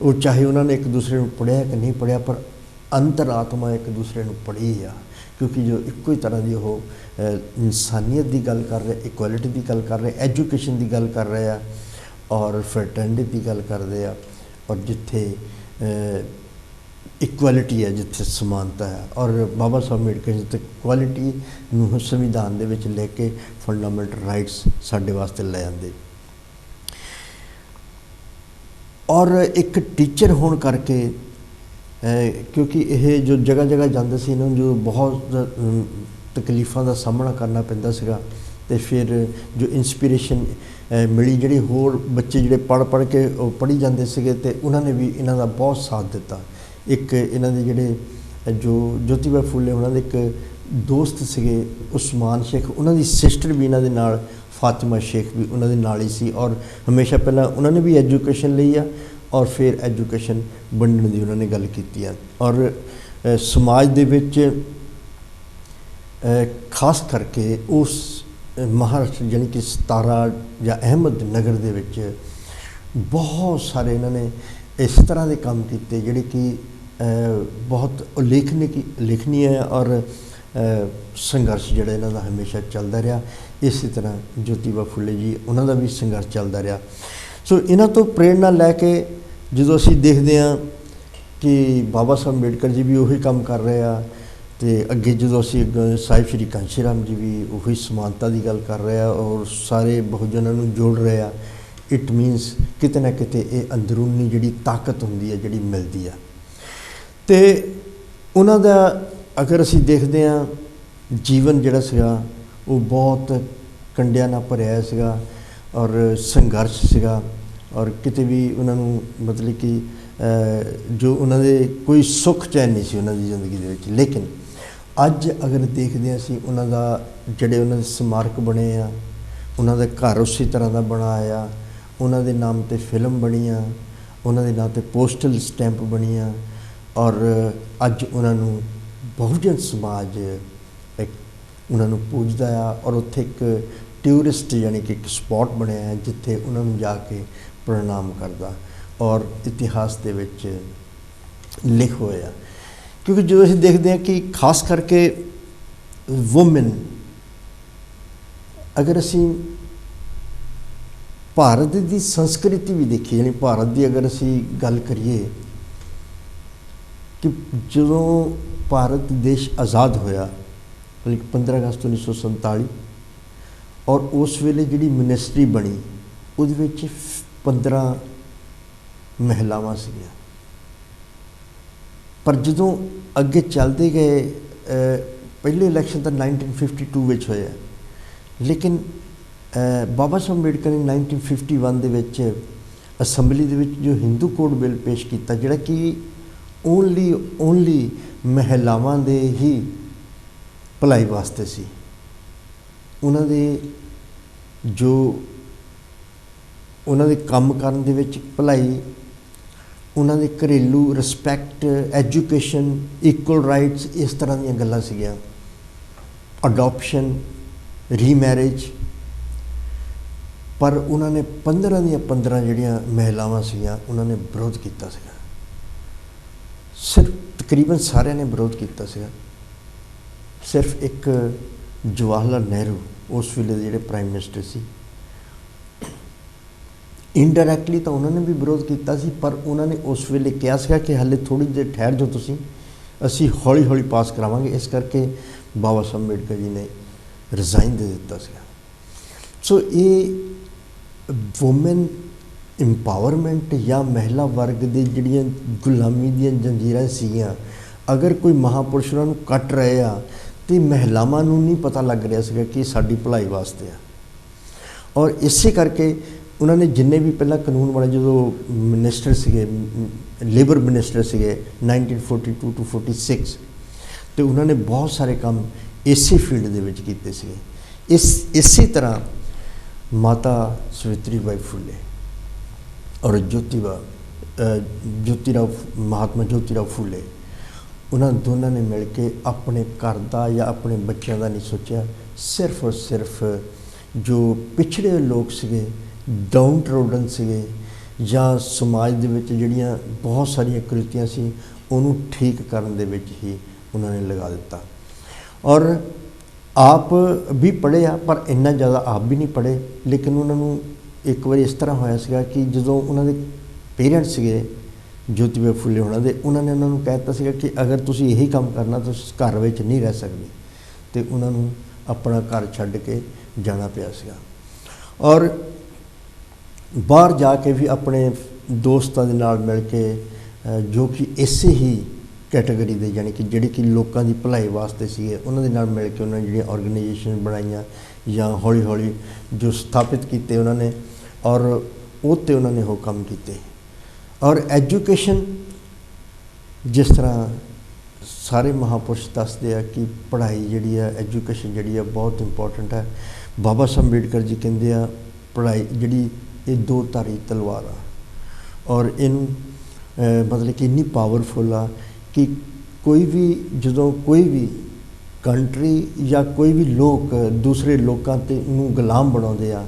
वो चाहे उन्होंने एक दूसरे को पढ़िया कि नहीं पढ़िया, पर अंतरात्मा एक दूसरे को पढ़ी है, क्योंकि जो एको ही तरह की वो इंसानियत की गल कर रहे, इक्वैलिटी की गल कर रहे, एजुकेशन की गल कर रहे हैं, और फ्रैटर्निटी की गल करते हैं, और जिथे इक्वैलिटी है, जिथे समानता है, और बाबा साहब अम्बेडकर जिथे इक्वैलिटी संविधान दे विच लेके फंडामेंटल राइट्स साडे वास्ते ले आंदे। और एक टीचर होने करके, क्योंकि ये जो जगह जगह जाते सी इन्होंने जो बहुत तकलीफ़ों का सामना करना पैंदा सीगा, तो फिर जो इंस्पिरेशन मिली, जिहड़े होर बच्चे जिहड़े पढ़ के पढ़ी जाते सीगे, ते उन्होंने भी इन्हां दा बहुत साथ दिता। एक इन्हां दे जिहड़े जो ज्योतिबा फुले उन्होंने एक दोस्त सीगे उस्मान शेख, उन्होंने सिस्टर भी इन्हां दे नाल फातिमा शेख भी उन्होंने नाल ही सी, और हमेशा पहला उन्होंने भी एजुकेशन ली आ, और फिर एजुकेशन बनने की उन्होंने गल की है। और समाज दे विच खास करके उस महाराष्ट्र यानी कि सतारा या अहमदनगर दे विच बहुत सारे इन्होंने इस तरह के काम किए जिहड़े कि बहुत उल्लेखनीय है, और संघर्ष जिहड़ा इन्हां दा हमेशा चलता रहा। इसी तरह ज्योतिबा फुले जी उन्हां दा भी संघर्ष चलता रहा। सो इन्हां तो प्रेरणा लैके जो असी देखते हैं कि बाबा साहब अम्बेडकर जी भी उही काम कर रहे हैं, तो अगे जो असी साहिब श्री कांशी राम जी भी उही समानता की गल कर रहे हैं, और सारे बहुजनों को जोड़ रहे हैं। इट मीनस किते ना किते ये अंदरूनी जिहड़ी ताकत होंदी है जिहड़ी मिलती है। तो उन्हां दा अगर असी देखते हैं जीवन जिहड़ा सीगा वो बहुत कंडियां नाल भरिया सीगा, और संघर्ष सीगा, और किते भी उन्होंने मतलब कि जो उन्होंने कोई सुख चैन नहीं सी उन्होंने जिंदगी दे विच। लेकिन अज अगर देखते हैं असीं उन्हों दा जिहड़े उन्होंने स्मारक बने आ, उन्हों का घर उस तरह का बनाया, उन्हों के नाम पर फिल्म बनी आ, उन्हों के नाम पर पोस्टल स्टैंप बनी आ, और अज उन्होंने बहुजन समाज एक उन्होंने पूजदा आ, और उत्थे एक टूरिस्ट यानी कि एक स्पॉट बनया है जिथे उन्होंने जाके प्रणाम करता, और इतिहास दे विच लिख होया। क्योंकि जो असीं देखते हैं कि खास करके वुमेन, अगर असीं भारत की संस्कृति भी देखी, यानी भारत की अगर असीं गल करिए कि जो भारत देश आज़ाद होया 15 अगस्त 1947, और उस वेले जिहड़ी मिनिस्ट्री बनी उहदे विच 15 महिलावां सीगियां। पर जदों अगे चलते गए पहले इलैक्शन तो 1952 विच होया, लेकिन बाबा साहब अम्बेडकर ने 1951 दे विच असैंबली दे विच जो हिंदू कोड बिल पेश किया, जिहड़ा कि ओनली महिलावां दे ही भलाई वास्ते सी। उन्हां दे जो उन्हां दे काम करन दे विच भलाई, उन्हां दे घरेलू रिस्पैक्ट, एजुकेशन, इक्वल राइट्स, इस तरह दी गल्लां सीगियां। अडॉप्शन, रीमैरिज, पर उन्होंने 15 दी 15 जिहड़ियां महिलावां सीगियां उन्होंने विरोध किया सीगा। सिर्फ तकरीबन सारिਆਂ ने विरोध किया सीगा। सिर्फ एक जवाहरलाल नेहरू उस वेले जिहड़े प्राइम मिनिस्टर सी, इनडायरैक्टली तो उन्होंने भी विरोध किया सी, पर उन्होंने उस वेले कहा सीगा कि हाले थोड़ी देर ठहर जाओ तुसीं, असीं हौली हौली पास करावांगे। इस करके बाबा साहब अंबेडकर जी ने रिजाइन दे दिता सीगा। सो ये वूमेन इंपावरमेंट या महिला वर्ग की जिहड़ियां गुलामी दीयां जंजीरां सीगियां, अगर कोई महापुरुष उन्होंने कट रहे आ तो महिलावां नूं नहीं पता लग रहा सीगा कि साडी भलाई वास्ते आ। और इसे करके उन्होंने जिन्ने भी पहला कानून बने, जो मिनिस्टर सीगे, लेबर मिनिस्टर सीगे 1942 to 46, तो उन्होंने बहुत सारे काम इसी फील्ड दे विच कीते सीगे। इसी तरह माता सावित्री बाई फुले और महात्मा ज्योतिराव फुले, उन्होंने दोनों ने मिल के अपने घर का या अपने बच्चों का नहीं सोचा। सिर्फ और सिर्फ जो पिछड़े लोग सीगे, डाउन ट्रोडन सीगे, या समाज दे विच जिहड़ियां बहुत सारिया कृतियां सी उन्होंने ठीक करने दे विच ही उन्होंने लगा दिता। और आप भी पढ़े आ, पर इन्ना ज़्यादा आप भी नहीं पढ़े। लेकिन उन्होंने एक बार इस तरह होया सीगा कि जो उन्होंने पेरेंट्स सीगे ज्योतिबा फुले होना दे, उन्होंने उन्होंने कह दिता सीगा कि अगर तुसीं यही काम करना तो घर विच नहीं रह सकते, तो उन्होंने अपना घर छड्ड के जाना पिया सीगा। और बाहर जाके भी अपने दोस्तों के नाल मिल के, जो कि इसे ही कैटेगरी दे, यानी कि जिहड़ी कि लोगों की भलाई वास्ते सीगे, उन्होंने नाल मिल के उन्होंने जिहड़ियां ऑर्गेनाइजेशन बनाईयां या हौली हौली जो स्थापित किए उन्होंने, और उत्ते उन्होंने वो काम किए। और एजुकेशन, जिस तरह सारे महापुरुष दसदे आ कि पढ़ाई जिहड़ी है, एजुकेशन जिहड़ी है बहुत इंपॉर्टेंट है। बाबा साहब अंबेडकर जी कहते हैं पढ़ाई जिहड़ी ये दो धारी तलवार आ, और इन मतलब कि इन्नी पावरफुल आ कि कोई भी जो कोई भी कंट्री या कोई भी लोग दूसरे लोगों ते नूं गुलाम बनाते आ,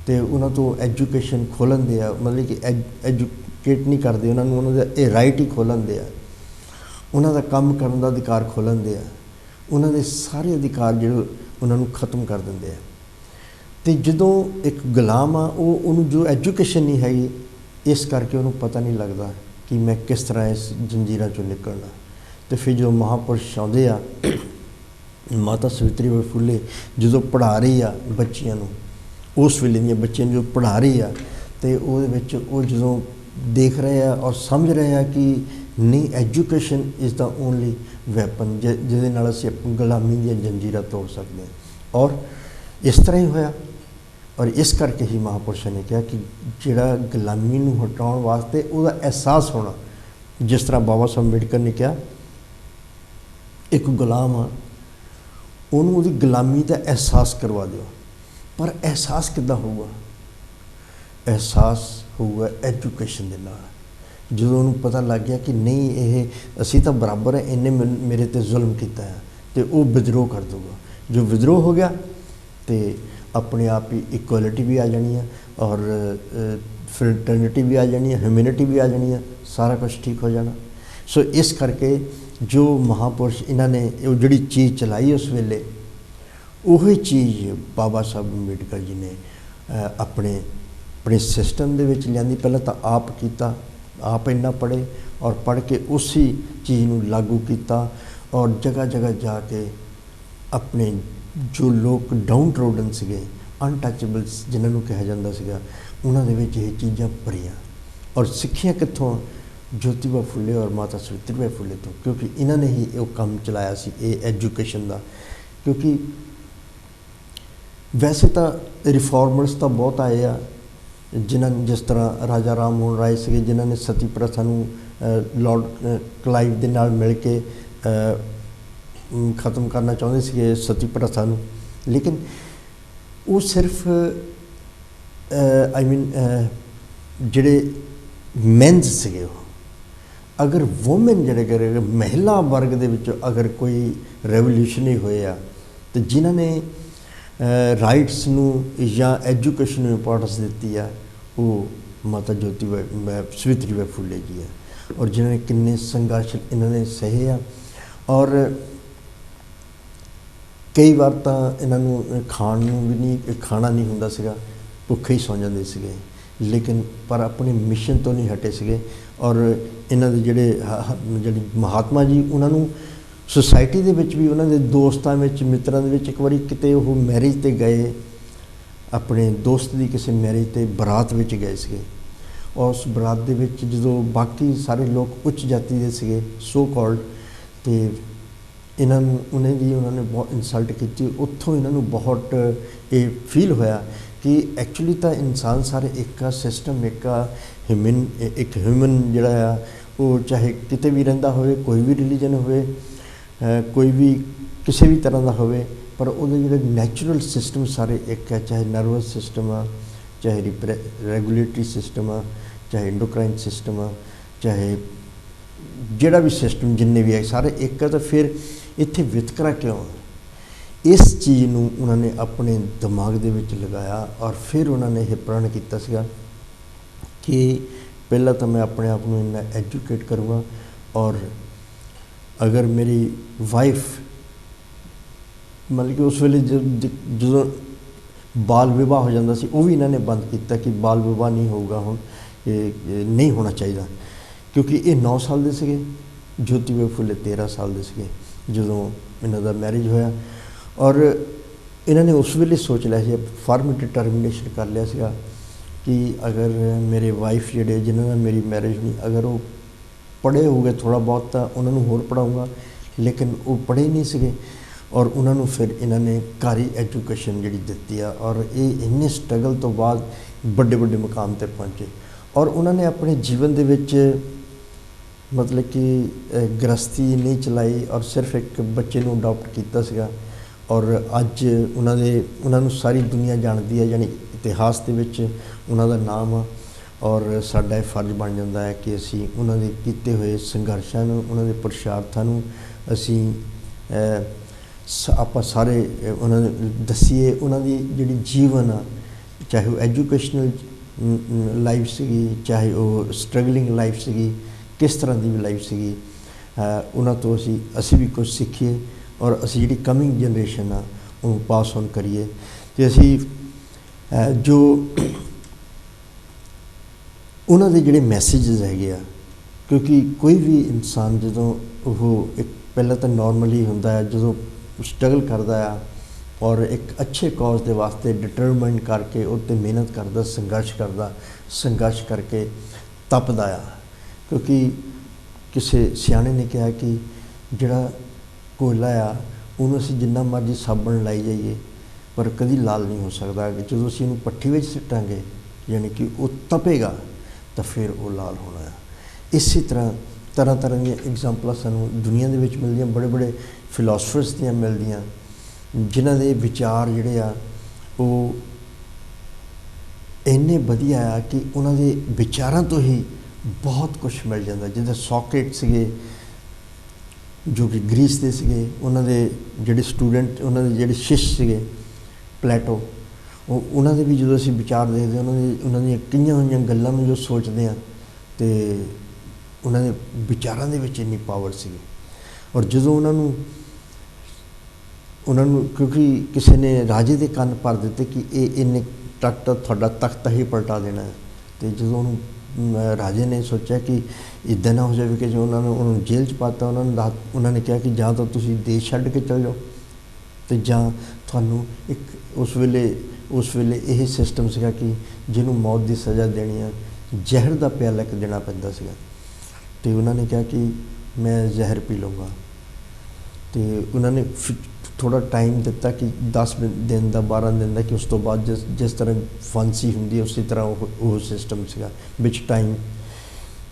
तो उन्होंने तो एजुकेशन खोलन दे आ, मतलब कि एजुकेट नहीं करते उन्होंने, उन्होंने राइट ही खोलन दे आ, उन्होंने काम करने का अधिकार खोलन दे आ, उन्होंने सारे अधिकार जो उन्होंने खत्म कर देंगे आ। तो जो एक गुलाम आ वो जो एजुकेशन नहीं हैगी, इस करके उन्होंने पता नहीं लगता कि मैं किस तरह इस जंजीरां चों निकलना। तो फिर जो महापुरुष आउंदे आ, माता सावित्री बाई फुले जो पढ़ा रही आ बच्चियां नूं, उस वेले दीयां बच्चियां जो पढ़ा रही आ, तो वो जो देख रहे हैं और समझ रहे हैं कि नहीं, education is the only weapon जिहदे नाल असीं अपनी गुलामी दी जंजीरां तोड़ सकते हैं। और इस तरह ही होया। और इस करके ही महापुरुषों ने कहा कि जिहड़ा गुलामी नूं हटाउण वास्ते उहदा एहसास होना, जिस तरह बाबा साहब अंबेडकर ने कहा एक गुलाम आ, उन्होंने उहदी गुलामी का एहसास करवा दिओ। पर एहसास किद्दां होऊगा? एहसास होऊगा एजुकेशन दे नाल। जो उन्होंने पता लग गया कि नहीं ये असी तो बराबर है, इन्हें मेरे ते जुल्म किया है, तो वो विद्रोह कर दूगा। जो विद्रोह हो गया तो अपने आप ही इक्वलिटी भी आ जानी है, और फ्रेटर्निटी भी आ जानी है, ह्यूमैनिटी भी आ जानी है, सारा कुछ ठीक हो जाना। सो इस करके जो महापुरुष इन्होंने जिहड़ी चीज़ चलाई उस वेले, वही चीज़ बाबा साहब अंबेडकर जी ने अपने अपने सिस्टम दे विच लियांदी। पहले तो आप किया, आप इन्ना पढ़े और पढ़ के उसी चीज़ नूं लागू किया, और जगह जगह जाके अपने जो लोग डाउन ट्रोडन सीगे, अनटचेबल्स जिन्होंने कहा जाता सीगा, उन्होंने विच ये चीज़ां भरियां। और सिक्खियां कित्थों? ज्योतिबा फुले और माता सावित्री बाई फुले तो, क्योंकि इन्होंने ही वो काम चलाया सी एजुकेशन का। क्योंकि वैसे तो रिफॉर्मर्स तो बहुत आए आ, जिन्होंने जिस तरह राजा राम मोहन राय से जिन्होंने सती प्रथा नूं लॉर्ड क्लाइव दे नाल मिल के ख़त्म करना चाਹੁੰਦੇ ਸੀਗੇ ਸਤੀ ਪ੍ਰਥਾ ਨੂੰ, ਲੇਕਿਨ ਉਹ ਸਿਰਫ ਆਈ ਮੀਨ ਜਿਹੜੇ ਮੈਨਸ ਸੀਗੇ, ਉਹ ਅਗਰ ਵੂਮਨ ਜਿਹੜੇ ਕਰ ਮਹਿਲਾ ਵਰਗ ਦੇ ਵਿੱਚ ਅਗਰ ਕੋਈ ਰੈਵੋਲੂਸ਼ਨ ਹੀ ਹੋਏ ਆ ਤੇ ਜਿਨ੍ਹਾਂ ਨੇ ਰਾਈਟਸ ਨੂੰ ਜਾਂ ਐਜੂਕੇਸ਼ਨ ਨੂੰ ਇੰਪੋਰਟੈਂਸ ਦਿੱਤੀ ਆ, ਉਹ ਮਾਤਾ ਜੋਤੀ ਸਵਿਤਰੀ ਬਾਈ ਫੁੱਲੇ ਜੀ ਆ, ਔਰ ਜਿਨ੍ਹਾਂ ਨੇ ਕਿੰਨੇ ਸੰਘਰਸ਼ ਇਹਨਾਂ ਨੇ ਸਹੇ ਆ। ਔਰ ਕਈ ਵਾਰ ਤਾਂ ਇਹਨਾਂ ਨੂੰ ਖਾਣ ਨੂੰ ਵੀ ਨਹੀਂ, ਖਾਣਾ ਨਹੀਂ ਹੁੰਦਾ ਸੀਗਾ, ਭੁੱਖੇ ਹੀ ਸੌਂ ਜਾਂਦੇ ਸੀਗੇ, ਲੇਕਿਨ ਪਰ ਆਪਣੇ ਮਿਸ਼ਨ ਤੋਂ ਨਹੀਂ ਹਟੇ ਸੀਗੇ। ਔਰ ਇਹਨਾਂ ਦੇ ਜਿਹੜੇ ਮਹਾਤਮਾ ਜੀ, ਉਹਨਾਂ ਨੂੰ ਸੁਸਾਇਟੀ ਦੇ ਵਿੱਚ ਵੀ, ਉਹਨਾਂ ਦੇ ਦੋਸਤਾਂ ਵਿੱਚ, ਮਿੱਤਰਾਂ ਦੇ ਵਿੱਚ, ਇੱਕ ਵਾਰੀ ਕਿਤੇ ਉਹ ਮੈਰਿਜ 'ਤੇ ਗਏ, ਆਪਣੇ ਦੋਸਤ ਦੀ ਕਿਸੇ ਮੈਰਿਜ 'ਤੇ ਬਰਾਤ ਵਿੱਚ ਗਏ ਸੀਗੇ। ਔਰ ਉਸ ਬਰਾਤ ਦੇ ਵਿੱਚ ਜਦੋਂ ਬਾਕੀ ਸਾਰੇ ਲੋਕ ਉੱਚ ਜਾਤੀ ਦੇ ਸੀਗੇ ਸੋ ਕਾਲਡ, ਅਤੇ ਇਹਨਾਂ ਨੂੰ ਉਹਨਾਂ ਨੇ ਬਹੁਤ ਇਨਸਲਟ ਕੀਤੀ। ਉੱਥੋਂ ਇਹਨਾਂ ਨੂੰ ਬਹੁਤ ਇਹ ਫੀਲ ਹੋਇਆ ਕਿ ਐਕਚੁਅਲੀ ਤਾਂ ਇਨਸਾਨ ਸਾਰੇ ਇੱਕ ਆ, ਸਿਸਟਮ ਇੱਕ ਆ, ਇੱਕ ਹਿਊਮਨ ਜਿਹੜਾ ਆ ਉਹ ਚਾਹੇ ਕਿਤੇ ਵੀ ਰਹਿੰਦਾ ਹੋਵੇ, ਕੋਈ ਵੀ ਰਿਲੀਜਨ ਹੋਵੇ, ਕੋਈ ਵੀ ਕਿਸੇ ਵੀ ਤਰ੍ਹਾਂ ਦਾ ਹੋਵੇ, ਪਰ ਉਹਦੇ ਜਿਹੜੇ ਨੈਚੁਰਲ ਸਿਸਟਮ ਸਾਰੇ ਇੱਕ ਹੈ, ਚਾਹੇ ਨਰਵਸ ਸਿਸਟਮ ਆ, ਚਾਹੇ ਰੈਗੂਲੇਟਰੀ ਸਿਸਟਮ ਆ, ਚਾਹੇ ਐਂਡੋਕਰਾਈਨ ਸਿਸਟਮ ਆ, ਚਾਹੇ ਜਿਹੜਾ ਵੀ ਸਿਸਟਮ ਜਿੰਨੇ ਵੀ ਹੈ ਸਾਰੇ ਇੱਕ ਆ। ਤਾਂ ਫਿਰ ਇੱਥੇ ਵਿਤਕਰਾ ਕਿਉਂ? ਇਸ ਚੀਜ਼ ਨੂੰ ਉਹਨਾਂ ਨੇ ਆਪਣੇ ਦਿਮਾਗ ਦੇ ਵਿੱਚ ਲਗਾਇਆ, ਔਰ ਫਿਰ ਉਹਨਾਂ ਨੇ ਇਹ ਪ੍ਰਣ ਕੀਤਾ ਸੀਗਾ ਕਿ ਪਹਿਲਾਂ ਤਾਂ ਮੈਂ ਆਪਣੇ ਆਪ ਨੂੰ ਇੰਨਾ ਐਜੂਕੇਟ ਕਰੂੰਗਾ, ਔਰ ਅਗਰ ਮੇਰੀ ਵਾਈਫ ਮਤਲਬ ਕਿ ਉਸ ਵੇਲੇ ਜਦੋਂ ਬਾਲ ਵਿਵਾਹ ਹੋ ਜਾਂਦਾ ਸੀ, ਉਹ ਵੀ ਇਹਨਾਂ ਨੇ ਬੰਦ ਕੀਤਾ ਕਿ ਬਾਲ ਵਿਵਾਹ ਨਹੀਂ ਹੋਊਗਾ, ਹੁਣ ਇਹ ਨਹੀਂ ਹੋਣਾ ਚਾਹੀਦਾ, ਕਿਉਂਕਿ ਇਹ 9 ਸਾਲ ਦੇ ਸੀਗੇ, ਜੋਤੀ ਬਾਈ ਫੁੱਲੇ 13 ਸਾਲ ਦੇ ਸੀਗੇ ਜਦੋਂ ਇਹਨਾਂ ਦਾ ਮੈਰਿਜ ਹੋਇਆ। ਔਰ ਇਹਨਾਂ ਨੇ ਉਸ ਵੇਲੇ ਸੋਚ ਲਿਆ ਸੀ, ਫਰਮ ਡਿਟਰਮੀਨੇਸ਼ਨ ਕਰ ਲਿਆ ਸੀਗਾ ਕਿ ਅਗਰ ਮੇਰੇ ਵਾਈਫ ਜਿਹੜੇ ਜਿਨ੍ਹਾਂ ਨਾਲ ਮੇਰੀ ਮੈਰਿਜ ਨਹੀਂ, ਅਗਰ ਉਹ ਪੜ੍ਹੇ ਹੋ ਗਏ ਥੋੜ੍ਹਾ ਬਹੁਤ ਤਾਂ ਉਹਨਾਂ ਨੂੰ ਹੋਰ ਪੜ੍ਹਾਊਂਗਾ, ਲੇਕਿਨ ਉਹ ਪੜ੍ਹੇ ਨਹੀਂ ਸੀਗੇ। ਔਰ ਉਹਨਾਂ ਨੂੰ ਫਿਰ ਇਹਨਾਂ ਨੇ ਘਰ ਐਜੂਕੇਸ਼ਨ ਜਿਹੜੀ ਦਿੱਤੀ ਆ, ਔਰ ਇਹ ਇੰਨੇ ਸਟਰਗਲ ਤੋਂ ਬਾਅਦ ਵੱਡੇ ਵੱਡੇ ਮੁਕਾਮ 'ਤੇ ਪਹੁੰਚੇ। ਔਰ ਉਹਨਾਂ ਨੇ ਆਪਣੇ ਜੀਵਨ ਦੇ ਵਿੱਚ ਮਤਲਬ ਕਿ ਗ੍ਰਸਤੀ ਨਹੀਂ ਚਲਾਈ, ਔਰ ਸਿਰਫ ਇੱਕ ਬੱਚੇ ਨੂੰ ਅਡੋਪਟ ਕੀਤਾ ਸੀਗਾ। ਔਰ ਅੱਜ ਉਹਨਾਂ ਨੂੰ ਸਾਰੀ ਦੁਨੀਆ ਜਾਣਦੀ ਹੈ, ਯਾਨੀ ਇਤਿਹਾਸ ਦੇ ਵਿੱਚ ਉਹਨਾਂ ਦਾ ਨਾਮ ਆ। ਔਰ ਸਾਡਾ ਇਹ ਫਰਜ਼ ਬਣ ਜਾਂਦਾ ਹੈ ਕਿ ਅਸੀਂ ਉਹਨਾਂ ਦੇ ਕੀਤੇ ਹੋਏ ਸੰਘਰਸ਼ਾਂ ਨੂੰ, ਉਹਨਾਂ ਦੇ ਪੁਰਸ਼ਾਰਥਾਂ ਨੂੰ ਅਸੀਂ ਆਪਾਂ ਸਾਰੇ ਉਹਨਾਂ ਨੂੰ ਦੱਸੀਏ। ਉਹਨਾਂ ਦੀ ਜਿਹੜੀ ਜੀਵਨ ਆ, ਚਾਹੇ ਉਹ ਐਜੂਕੇਸ਼ਨਲ ਲਾਈਫ ਸੀਗੀ, ਚਾਹੇ ਉਹ ਸਟਰਗਲਿੰਗ ਲਾਈਫ ਸੀਗੀ, ਕਿਸ ਤਰ੍ਹਾਂ ਦੀ ਵੀ ਲਾਈਫ ਸੀਗੀ, ਉਹਨਾਂ ਤੋਂ ਅਸੀਂ ਵੀ ਕੁਝ ਸਿੱਖੀਏ, ਔਰ ਅਸੀਂ ਜਿਹੜੀ ਕਮਿੰਗ ਜਨਰੇਸ਼ਨ ਆ ਉਹਨੂੰ ਪਾਸ ਔਨ ਕਰੀਏ। ਅਤੇ ਅਸੀਂ ਜੋ ਉਹਨਾਂ ਦੇ ਜਿਹੜੇ ਮੈਸੇਜਸ ਹੈਗੇ ਆ, ਕਿਉਂਕਿ ਕੋਈ ਵੀ ਇਨਸਾਨ ਜਦੋਂ ਉਹ ਇੱਕ ਪਹਿਲਾਂ ਤਾਂ ਨੋਰਮਲੀ ਹੁੰਦਾ ਹੈ, ਜਦੋਂ ਸਟਰਗਲ ਕਰਦਾ ਆ ਔਰ ਇੱਕ ਅੱਛੇ ਕੌਜ਼ ਦੇ ਵਾਸਤੇ ਡਿਟਰਮਿਨ ਕਰਕੇ ਉਹ 'ਤੇ ਮਿਹਨਤ ਕਰਦਾ, ਸੰਘਰਸ਼ ਕਰਕੇ ਤਪਦਾ ਆ। ਕਿਉਂਕਿ ਕਿਸੇ ਸਿਆਣੇ ਨੇ ਕਿਹਾ ਕਿ ਜਿਹੜਾ ਕੋਇਲਾ ਆ ਉਹਨੂੰ ਅਸੀਂ ਜਿੰਨਾ ਮਰਜ਼ੀ ਸਾਬਣ ਲਾਈ ਜਾਈਏ ਪਰ ਕਦੀ ਲਾਲ ਨਹੀਂ ਹੋ ਸਕਦਾ। ਜਦੋਂ ਅਸੀਂ ਇਹਨੂੰ ਭੱਠੀ ਵਿੱਚ ਸਿੱਟਾਂਗੇ, ਯਾਨੀ ਕਿ ਉਹ ਤਪੇਗਾ, ਤਾਂ ਫਿਰ ਉਹ ਲਾਲ ਹੋਣਾ ਆ। ਇਸੇ ਤਰ੍ਹਾਂ ਦੀਆਂ ਐਗਜ਼ਾਮਪਲਾਂ ਸਾਨੂੰ ਦੁਨੀਆ ਦੇ ਵਿੱਚ ਮਿਲਦੀਆਂ, ਬੜੇ ਬੜੇ ਫਿਲੋਸਫਰਸ ਦੀਆਂ ਮਿਲਦੀਆਂ, ਜਿਨ੍ਹਾਂ ਦੇ ਵਿਚਾਰ ਜਿਹੜੇ ਆ ਉਹ ਇੰਨੇ ਵਧੀਆ ਆ ਕਿ ਉਹਨਾਂ ਦੇ ਵਿਚਾਰਾਂ ਤੋਂ ਹੀ ਬਹੁਤ ਕੁਛ ਮਿਲ ਜਾਂਦਾ। ਜਿੱਦਾਂ ਸੋਕਰੇਟ ਸੀਗੇ ਜੋ ਕਿ ਗ੍ਰੀਸ ਦੇ ਸੀਗੇ, ਉਹਨਾਂ ਦੇ ਜਿਹੜੇ ਸਟੂਡੈਂਟ, ਉਹਨਾਂ ਦੇ ਜਿਹੜੇ ਸ਼ਿਸ਼ ਸੀਗੇ ਪਲੈਟੋ, ਉਹਨਾਂ ਦੇ ਵੀ ਜਦੋਂ ਅਸੀਂ ਵਿਚਾਰ ਦੇਖਦੇ ਉਹਨਾਂ ਦੀਆਂ ਕਈਆਂ ਹੋਈਆਂ ਗੱਲਾਂ ਨੂੰ ਜੋ ਸੋਚਦੇ ਹਾਂ, ਅਤੇ ਉਹਨਾਂ ਦੇ ਵਿਚਾਰਾਂ ਦੇ ਵਿੱਚ ਇੰਨੀ ਪਾਵਰ ਸੀਗੀ। ਔਰ ਜਦੋਂ ਉਹਨਾਂ ਨੂੰ ਕਿਉਂਕਿ ਕਿਸੇ ਨੇ ਰਾਜੇ ਦੇ ਕੰਨ ਭਰ ਦਿੱਤੇ ਕਿ ਇਹ ਇੰਨੇ ਤੁਹਾਡਾ ਤਖਤ ਹੀ ਪਲਟਾ ਦੇਣਾ ਹੈ, ਅਤੇ ਜਦੋਂ ਉਹਨੂੰ ਰਾਜੇ ਨੇ ਸੋਚਿਆ ਕਿ ਇੱਦਾਂ ਨਾ ਹੋ ਜਾਵੇ ਕਿ ਜੋ ਉਹਨੂੰ ਜੇਲ੍ਹ 'ਚ ਪਾਤਾ, ਉਹਨਾਂ ਨੇ ਕਿਹਾ ਕਿ ਜਾਂ ਤਾਂ ਤੁਸੀਂ ਦੇਸ਼ ਛੱਡ ਕੇ ਚੱਲ ਜਾਓ, ਅਤੇ ਜਾਂ ਤੁਹਾਨੂੰ ਇੱਕ ਉਸ ਵੇਲੇ ਇਹ ਸਿਸਟਮ ਸੀਗਾ ਕਿ ਜਿਹਨੂੰ ਮੌਤ ਦੀ ਸਜ਼ਾ ਦੇਣੀ ਆ, ਜ਼ਹਿਰ ਦਾ ਪਿਆਲਾ ਇੱਕ ਦੇਣਾ ਪੈਂਦਾ ਸੀਗਾ। ਅਤੇ ਉਹਨਾਂ ਨੇ ਕਿਹਾ ਕਿ ਮੈਂ ਜ਼ਹਿਰ ਪੀ ਲਊਂਗਾ, ਅਤੇ ਉਹਨਾਂ ਨੇ ਥੋੜ੍ਹਾ ਟਾਈਮ ਦਿੱਤਾ ਕਿ 10 ਦਿਨ ਦਾ, 12 ਦਿਨ ਦਾ, ਕਿ ਉਸ ਤੋਂ ਬਾਅਦ ਜਿਸ ਤਰ੍ਹਾਂ ਫਾਂਸੀ ਹੁੰਦੀ ਹੈ ਉਸੇ ਤਰ੍ਹਾਂ ਉਹ ਸਿਸਟਮ ਸੀਗਾ ਵਿੱਚ ਟਾਈਮ।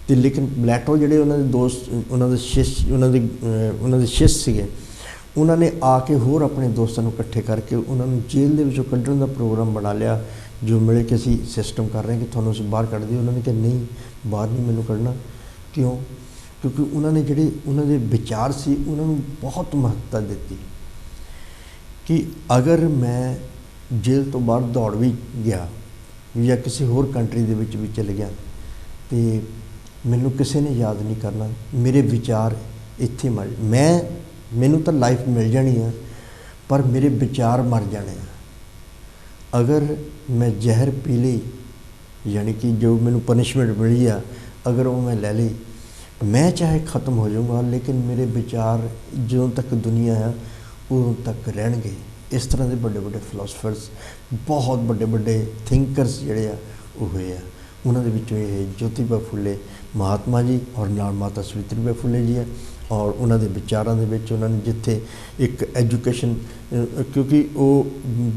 ਤੇ ਲੇਕਿਨ ਪਲੇਟੋ ਜਿਹੜੇ ਉਹਨਾਂ ਦੇ ਦੋਸਤ, ਉਹਨਾਂ ਦੇ ਸ਼ਿਸ਼ ਸੀਗੇ, ਉਹਨਾਂ ਨੇ ਆ ਕੇ ਹੋਰ ਆਪਣੇ ਦੋਸਤਾਂ ਨੂੰ ਇਕੱਠੇ ਕਰਕੇ ਉਹਨਾਂ ਨੂੰ ਜੇਲ੍ਹ ਦੇ ਵਿੱਚੋਂ ਕੱਢਣ ਦਾ ਪ੍ਰੋਗਰਾਮ ਬਣਾ ਲਿਆ। ਜੋ ਮਿਲੇ ਕਿ ਅਸੀਂ ਸਿਸਟਮ ਕਰ ਰਹੇ ਕਿ ਤੁਹਾਨੂੰ ਅਸੀਂ ਬਾਹਰ ਕੱਢ ਦਈਏ। ਉਹਨਾਂ ਨੇ ਕਿਹਾ ਨਹੀਂ, ਬਾਹਰ ਨਹੀਂ ਮੈਨੂੰ ਕੱਢਣਾ। ਕਿਉਂ? ਕਿਉਂਕਿ ਉਹਨਾਂ ਨੇ ਜਿਹੜੇ ਉਹਨਾਂ ਦੇ ਵਿਚਾਰ ਸੀ ਉਹਨਾਂ ਨੂੰ ਬਹੁਤ ਮਹੱਤਤਾ ਦਿੱਤੀ ਕਿ ਅਗਰ ਮੈਂ ਜੇਲ੍ਹ ਤੋਂ ਬਾਹਰ ਦੌੜ ਵੀ ਗਿਆ ਜਾਂ ਕਿਸੇ ਹੋਰ ਕੰਟਰੀ ਦੇ ਵਿੱਚ ਵੀ ਚਲੇ ਗਿਆ ਤੇ ਮੈਨੂੰ ਕਿਸੇ ਨੇ ਯਾਦ ਨਹੀਂ ਕਰਨਾ, ਮੇਰੇ ਵਿਚਾਰ ਇੱਥੇ ਮੈਨੂੰ ਤਾਂ ਲਾਈਫ ਮਿਲ ਜਾਣੀ ਆ ਪਰ ਮੇਰੇ ਵਿਚਾਰ ਮਰ ਜਾਣੇ ਆ। ਅਗਰ ਮੈਂ ਜ਼ਹਿਰ ਪੀ ਲਈ, ਯਾਨੀ ਕਿ ਜੋ ਮੈਨੂੰ ਪਨਿਸ਼ਮੈਂਟ ਮਿਲੀ ਆ, ਅਗਰ ਉਹ ਮੈਂ ਲੈ ਲਈ, ਮੈਂ ਚਾਹੇ ख़त्म ਹੋ ਜਾਊਂਗਾ ਲੇਕਿਨ ਮੇਰੇ ਵਿਚਾਰ ਜਦੋਂ ਤੱਕ ਦੁਨੀਆ ਆ ਉਦੋਂ ਤੱਕ ਰਹਿਣਗੇ। ਇਸ ਤਰ੍ਹਾਂ ਦੇ ਵੱਡੇ ਵੱਡੇ ਫਿਲਾਸਫਰਸ, ਬਹੁਤ ਵੱਡੇ ਵੱਡੇ ਥਿੰਕਰਸ ਜਿਹੜੇ ਆ ਉਹ ਹੋਏ ਆ। ਉਹਨਾਂ ਦੇ ਵਿੱਚੋਂ ਇਹ ਜੋਤੀਬਾ ਫੁੱਲੇ ਮਹਾਤਮਾ ਜੀ ਔਰ ਨਾਲ ਮਾਤਾ ਸਵਿਤਰੀਬਾਈ ਫੁੱਲੇ ਜੀ ਹੈ। ਔਰ ਉਹਨਾਂ ਦੇ ਵਿਚਾਰਾਂ ਦੇ ਵਿੱਚ ਉਹਨਾਂ ਨੇ ਜਿੱਥੇ ਇੱਕ ਐਜੂਕੇਸ਼ਨ, ਕਿਉਂਕਿ ਉਹ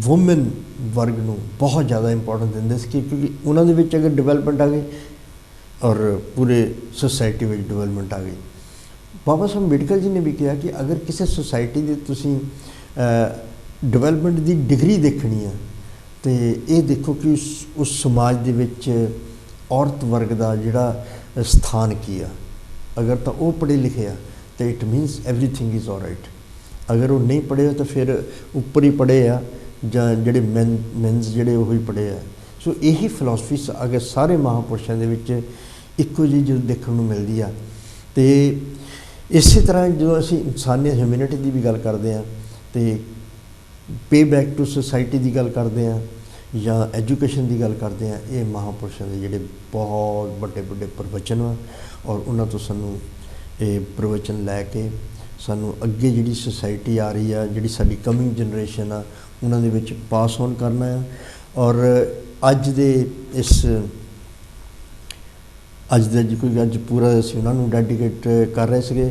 ਵੂਮਨ ਵਰਗ ਨੂੰ ਬਹੁਤ ਜ਼ਿਆਦਾ ਇੰਪੋਰਟੈਂਸ ਦਿੰਦੇ ਸੀ ਕਿਉਂਕਿ ਉਹਨਾਂ ਦੇ ਵਿੱਚ ਅਗਰ ਡਿਵੈਲਪਮੈਂਟ ਆ ਗਈ ਔਰ ਪੂਰੇ ਸੋਸਾਇਟੀ ਵਿੱਚ ਡਿਵੈਲਪਮੈਂਟ ਆ ਗਈ। ਬਾਬਾ ਸਾਹਿਬ ਅੰਬੇਡਕਰ ਜੀ ਨੇ ਵੀ ਕਿਹਾ ਕਿ ਅਗਰ ਕਿਸੇ ਸੁਸਾਇਟੀ ਦੇ ਤੁਸੀਂ ਡਿਵੈਲਪਮੈਂਟ ਦੀ ਡਿਗਰੀ ਦੇਖਣੀ ਆ ਤੇ ਇਹ ਦੇਖੋ ਕਿ ਉਸ ਸਮਾਜ ਦੇ ਵਿੱਚ ਔਰਤ ਵਰਗ ਦਾ ਜਿਹੜਾ ਸਥਾਨ ਕੀ ਆ। ਅਗਰ ਤਾਂ ਉਹ ਪੜ੍ਹੇ ਲਿਖੇ ਆ ਤਾਂ it means everything is all right. ਅਗਰ ਉਹ ਨਹੀਂ ਪੜ੍ਹੇ ਤਾਂ ਫਿਰ ਉੱਪਰ ਹੀ ਪੜ੍ਹੇ ਆ ਜਾਂ ਜਿਹੜੇ ਮੈਨਸ ਜਿਹੜੇ ਉਹ ਹੀ ਪੜ੍ਹੇ ਆ। ਸੋ ਇਹੀ ਫਿਲਾਸਫੀ ਅਗਰ ਸਾਰੇ ਮਹਾਂਪੁਰਸ਼ਾਂ ਦੇ ਵਿੱਚ ਇੱਕੋ ਜਿਹੀ ਜਦੋਂ ਦੇਖਣ ਨੂੰ ਮਿਲਦੀ ਆ। ਅਤੇ ਇਸੇ ਤਰ੍ਹਾਂ ਜਦੋਂ ਅਸੀਂ ਇਨਸਾਨੀਅਤ ਹਿਊਮੈਨਿਟੀ ਦੀ ਵੀ ਗੱਲ ਕਰਦੇ ਹਾਂ ਅਤੇ ਪੇ ਬੈਕ ਟੂ ਸੁਸਾਇਟੀ ਦੀ ਗੱਲ ਕਰਦੇ ਹਾਂ ਜਾਂ ਐਜੂਕੇਸ਼ਨ ਦੀ ਗੱਲ ਕਰਦੇ ਹਾਂ, ਇਹ ਮਹਾਂਪੁਰਸ਼ਾਂ ਦੇ ਜਿਹੜੇ ਬਹੁਤ ਵੱਡੇ ਵੱਡੇ ਪ੍ਰਵਚਨ ਆ ਔਰ ਉਹਨਾਂ ਤੋਂ ਸਾਨੂੰ ਇਹ ਪ੍ਰਵਚਨ ਲੈ ਕੇ ਸਾਨੂੰ ਅੱਗੇ ਜਿਹੜੀ ਸੁਸਾਇਟੀ ਆ ਰਹੀ ਆ, ਜਿਹੜੀ ਸਾਡੀ ਕਮਿੰਗ ਜਨਰੇਸ਼ਨ ਆ, ਉਹਨਾਂ ਦੇ ਵਿੱਚ ਪਾਸ ਔਨ ਕਰਨਾ ਆ। ਔਰ ਅੱਜ ਪੂਰਾ ਅਸੀਂ ਉਹਨਾਂ ਨੂੰ ਡੈਡੀਕੇਟ ਕਰ ਰਹੇ ਸੀਗੇ।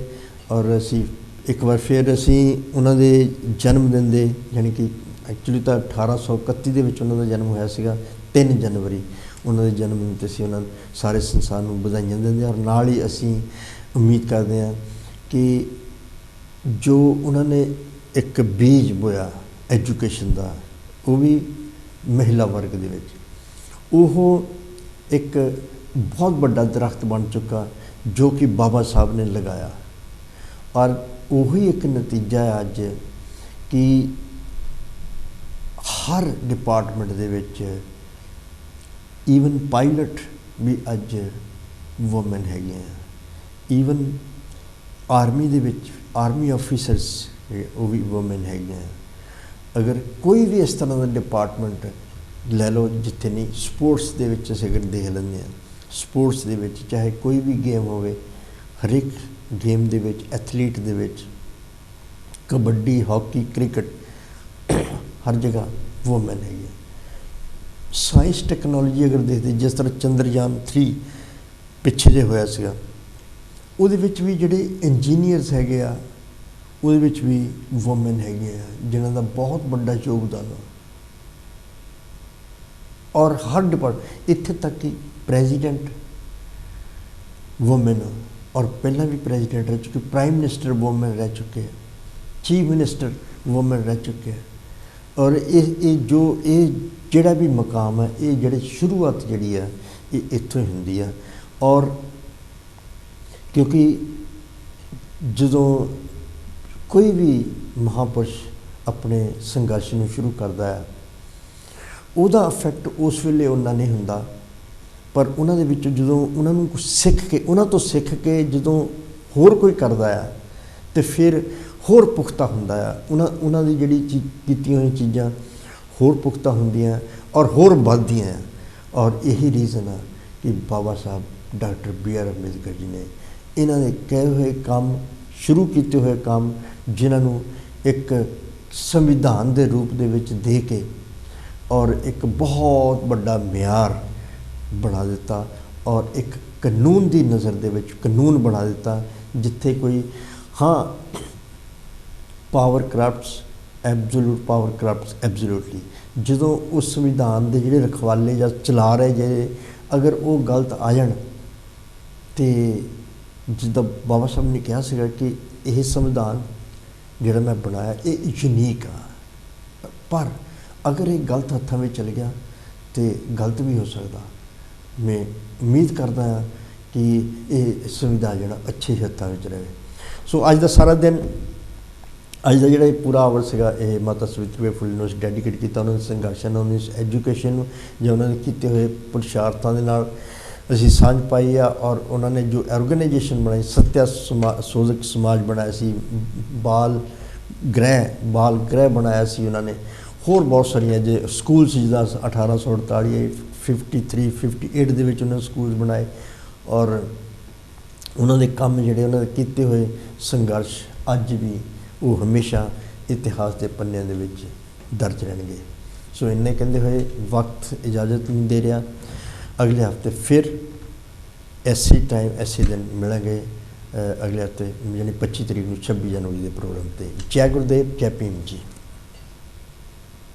ਔਰ ਅਸੀਂ ਇੱਕ ਵਾਰ ਫਿਰ ਅਸੀਂ ਉਹਨਾਂ ਦੇ ਜਨਮ ਦਿਨ ਦੇ, ਯਾਨੀ ਕਿ ਐਕਚੁਅਲੀ ਤਾਂ 1831 ਦੇ ਵਿੱਚ ਉਹਨਾਂ ਦਾ ਜਨਮ ਹੋਇਆ ਸੀਗਾ, 3 ਜਨਵਰੀ ਉਹਨਾਂ ਦੇ ਜਨਮ ਦਿਨ 'ਤੇ ਅਸੀਂ ਉਹਨਾਂ ਸਾਰੇ ਸੰਸਾਰ ਨੂੰ ਵਧਾਈਆਂ ਦਿੰਦੇ ਹਾਂ। ਔਰ ਨਾਲ ਹੀ ਅਸੀਂ ਉਮੀਦ ਕਰਦੇ ਹਾਂ ਕਿ ਜੋ ਉਹਨਾਂ ਨੇ ਇੱਕ ਬੀਜ ਬੋਇਆ ਐਜੂਕੇਸ਼ਨ ਦਾ, ਉਹ ਵੀ ਮਹਿਲਾ ਵਰਗ ਦੇ ਵਿੱਚ, ਉਹ ਇੱਕ ਬਹੁਤ ਵੱਡਾ ਦਰਖਤ ਬਣ ਚੁੱਕਾ ਜੋ ਕਿ ਬਾਬਾ ਸਾਹਿਬ ਨੇ ਲਗਾਇਆ। ਔਰ ਉਹੀ ਇੱਕ ਨਤੀਜਾ ਹੈ ਅੱਜ ਕਿ ਹਰ ਡਿਪਾਰਟਮੈਂਟ ਦੇ ਵਿੱਚ ਈਵਨ ਪਾਇਲਟ ਵੀ ਅੱਜ ਵੂਮਨ ਹੈਗੀਆਂ। ਈਵਨ ਆਰਮੀ ਦੇ ਵਿੱਚ ਆਰਮੀ ਆਫਿਸਰਸ ਉਹ ਵੀ ਵੂਮਨ ਹੈਗੀਆਂ। ਅਗਰ ਕੋਈ ਵੀ ਇਸ ਤਰ੍ਹਾਂ ਦਾ ਡਿਪਾਰਟਮੈਂਟ ਲੈ ਲਓ ਜਿੱਥੇ ਨਹੀਂ, ਸਪੋਰਟਸ ਦੇ ਵਿੱਚ ਅਸੀਂ ਅਗਰ ਦੇਖ ਲੈਂਦੇ ਹਾਂ, ਸਪੋਰਟਸ ਦੇ ਵਿੱਚ ਚਾਹੇ ਕੋਈ ਵੀ ਗੇਮ ਹੋਵੇ, ਹਰੇਕ ਗੇਮ ਦੇ ਵਿੱਚ ਐਥਲੀਟ ਦੇ ਵਿੱਚ ਕਬੱਡੀ, ਹਾਕੀ, ਕ੍ਰਿਕਟ, ਹਰ ਜਗ੍ਹਾ ਵੂਮਨ ਹੈਗੀ ਹੈ। ਸਾਇੰਸ ਟੈਕਨੋਲੋਜੀ ਅਗਰ ਦੇਖਦੇ, ਜਿਸ ਤਰ੍ਹਾਂ ਚੰਦਰਯਾਨ 3 ਪਿੱਛੇ ਜੇ ਹੋਇਆ ਸੀਗਾ, ਉਹਦੇ ਵਿੱਚ ਵੀ ਜਿਹੜੇ ਇੰਜੀਨੀਅਰਸ ਹੈਗੇ ਆ ਉਹਦੇ ਵਿੱਚ ਵੀ ਵੂਮਨ ਹੈਗੇ ਆ ਜਿਨ੍ਹਾਂ ਦਾ ਬਹੁਤ ਵੱਡਾ ਯੋਗਦਾਨ ਆ। ਔਰ ਹਰ ਡਿਪਾਰਟਮੈਂਟ, ਇੱਥੇ ਤੱਕ ਕਿ ਪ੍ਰੈਜ਼ੀਡੈਂਟ ਵੂਮਨ, ਔਰ ਪਹਿਲਾਂ ਵੀ ਪ੍ਰੈਜ਼ੀਡੈਂਟ ਰਹਿ ਚੁੱਕੇ, ਪ੍ਰਾਈਮ ਮਿਨਿਸਟਰ ਵੂਮਨ ਰਹਿ ਚੁੱਕੇ ਹੈ, ਚੀਫ ਮਿਨਿਸਟਰ ਵੂਮਨ ਰਹਿ ਚੁੱਕੇ ਹੈ। ਔਰ ਇਹ ਜਿਹੜਾ ਵੀ ਮਕਾਮ ਹੈ, ਇਹ ਜਿਹੜੇ ਸ਼ੁਰੂਆਤ ਜਿਹੜੀ ਆ ਇਹ ਇੱਥੋਂ ਹੀ ਹੁੰਦੀ ਆ। ਔਰ ਕਿਉਂਕਿ ਜਦੋਂ ਕੋਈ ਵੀ ਮਹਾਂਪੁਰਸ਼ ਆਪਣੇ ਸੰਘਰਸ਼ ਨੂੰ ਸ਼ੁਰੂ ਕਰਦਾ ਹੈ, ਉਹਦਾ ਇਫੈਕਟ ਉਸ ਵੇਲੇ ਉਹਨਾਂ ਨਹੀਂ ਹੁੰਦਾ, ਪਰ ਉਹਨਾਂ ਦੇ ਵਿੱਚ ਜਦੋਂ ਉਹਨਾਂ ਨੂੰ ਕੁਛ ਸਿੱਖ ਕੇ, ਉਹਨਾਂ ਤੋਂ ਸਿੱਖ ਕੇ ਜਦੋਂ ਹੋਰ ਕੋਈ ਕਰਦਾ ਆ ਅਤੇ ਫਿਰ ਹੋਰ ਪੁਖਤਾ ਹੁੰਦਾ ਆ। ਉਹਨਾਂ ਦੀ ਜਿਹੜੀ ਕੀਤੀਆਂ ਹੋਈਆਂ ਚੀਜ਼ਾਂ ਹੋਰ ਪੁਖਤਾ ਹੁੰਦੀਆਂ ਔਰ ਹੋਰ ਵੱਧਦੀਆਂ ਆ। ਔਰ ਇਹੀ ਰੀਜ਼ਨ ਆ ਕਿ ਬਾਬਾ ਸਾਹਿਬ ਡਾਕਟਰ BR ਅੰਬੇਦਕਰ ਜੀ ਨੇ ਇਹਨਾਂ ਦੇ ਕਹੇ ਹੋਏ ਕੰਮ, ਸ਼ੁਰੂ ਕੀਤੇ ਹੋਏ ਕੰਮ, ਜਿਨ੍ਹਾਂ ਨੂੰ ਇੱਕ ਸੰਵਿਧਾਨ ਦੇ ਰੂਪ ਦੇ ਵਿੱਚ ਦੇ ਕੇ ਔਰ ਇੱਕ ਬਹੁਤ ਵੱਡਾ ਮਿਆਰ ਬਣਾ ਦਿੱਤਾ ਔਰ ਇੱਕ ਕਾਨੂੰਨ ਦੀ ਨਜ਼ਰ ਦੇ ਵਿੱਚ ਕਾਨੂੰਨ ਬਣਾ ਦਿੱਤਾ, ਜਿੱਥੇ ਕੋਈ ਪਾਵਰ ਕਰਪਟਸ, ਐਬਸੋਲੂਟ ਪਾਵਰ ਕਰਪਟਸ ਐਬਸੋਲੂਟਲੀ। ਜਦੋਂ ਉਸ ਸੰਵਿਧਾਨ ਦੇ ਜਿਹੜੇ ਰਖਵਾਲੇ ਜਾਂ ਚਲਾ ਰਹੇ ਜਿਹੜੇ, ਅਗਰ ਉਹ ਗਲਤ ਆ ਜਾਣ ਤੇ ਜਿੱਦਾਂ ਬਾਬਾ ਸਾਹਿਬ ਨੇ ਕਿਹਾ ਸੀਗਾ ਕਿ ਇਹ ਸੰਵਿਧਾਨ ਜਿਹੜਾ ਮੈਂ ਬਣਾਇਆ ਇਹ ਯੂਨੀਕ ਆ, ਪਰ ਅਗਰ ਇਹ ਗਲਤ ਹੱਥਾਂ ਵਿੱਚ ਚਲ ਗਿਆ ਤੇ ਗਲਤ ਵੀ ਹੋ ਸਕਦਾ। ਮੈਂ ਉਮੀਦ ਕਰਦਾ ਹਾਂ ਕਿ ਇਹ ਸੰਵਿਧਾਨ ਜਿਹੜਾ ਅੱਛੇ ਹੱਥਾਂ ਵਿੱਚ ਰਹੇ। ਸੋ ਅੱਜ ਦਾ ਸਾਰਾ ਦਿਨ, ਅੱਜ ਦਾ ਜਿਹੜਾ ਇਹ ਪੂਰਾ ਆਵਰ ਸੀਗਾ, ਇਹ ਮਾਤਾ ਸਵਿਤਰੀ ਫੁਲੇ ਨੂੰ ਡੈਡੀਕੇਟ ਕੀਤਾ ਉਹਨਾਂ ਦੇ ਸੰਘਰਸ਼ਾਂ ਨੂੰ, ਉਹਨਾਂ ਦੀ ਐਜੂਕੇਸ਼ਨ ਨੂੰ, ਜਾਂ ਉਹਨਾਂ ਨੇ ਕੀਤੇ ਹੋਏ ਪੁਰਸ਼ਾਰਥਾਂ ਦੇ ਨਾਲ ਅਸੀਂ ਸਾਂਝ ਪਾਈ ਆ। ਔਰ ਉਹਨਾਂ ਨੇ ਜੋ ਆਰਗੇਨਾਈਜੇਸ਼ਨ ਬਣਾਈ, ਸੱਤਿਆ ਸੋਧਕ ਸਮਾਜ ਬਣਾਇਆ ਸੀ, ਬਾਲ ਗ੍ਰਹਿ ਬਣਾਇਆ ਸੀ ਉਹਨਾਂ ਨੇ, ਹੋਰ ਬਹੁਤ ਸਾਰੀਆਂ ਜੇ ਸਕੂਲ ਸੀ, ਜਿੱਦਾਂ 1848 53 58 ਦੇ ਵਿੱਚ ਉਹਨਾਂ ਨੇ ਸਕੂਲ ਬਣਾਏ। ਔਰ ਉਹਨਾਂ ਦੇ ਕੰਮ ਜਿਹੜੇ ਉਹਨਾਂ ਦੇ ਕੀਤੇ ਹੋਏ ਸੰਘਰਸ਼ ਅੱਜ ਵੀ ਉਹ ਹਮੇਸ਼ਾ ਇਤਿਹਾਸ ਦੇ ਪੰਨਿਆਂ ਦੇ ਵਿੱਚ ਦਰਜ ਰਹਿਣਗੇ। ਸੋ ਇੰਨੇ ਕਹਿੰਦੇ ਹੋਏ ਵਕਤ ਇਜਾਜ਼ਤ ਨਹੀਂ ਦੇ ਰਿਹਾ। ਅਗਲੇ ਹਫ਼ਤੇ ਫਿਰ ਐਸੀ ਟਾਈਮ ਐਸੇ ਦਿਨ ਮਿਲਾਂਗੇ। ਅਗਲੇ ਹਫ਼ਤੇ ਯਾਨੀ 25 ਤਰੀਕ ਨੂੰ 26 ਜਨਵਰੀ ਦੇ ਪ੍ਰੋਗਰਾਮ 'ਤੇ। ਜੈ ਗੁਰਦੇਵ, ਜੈ ਭੀਮ ਜੀ।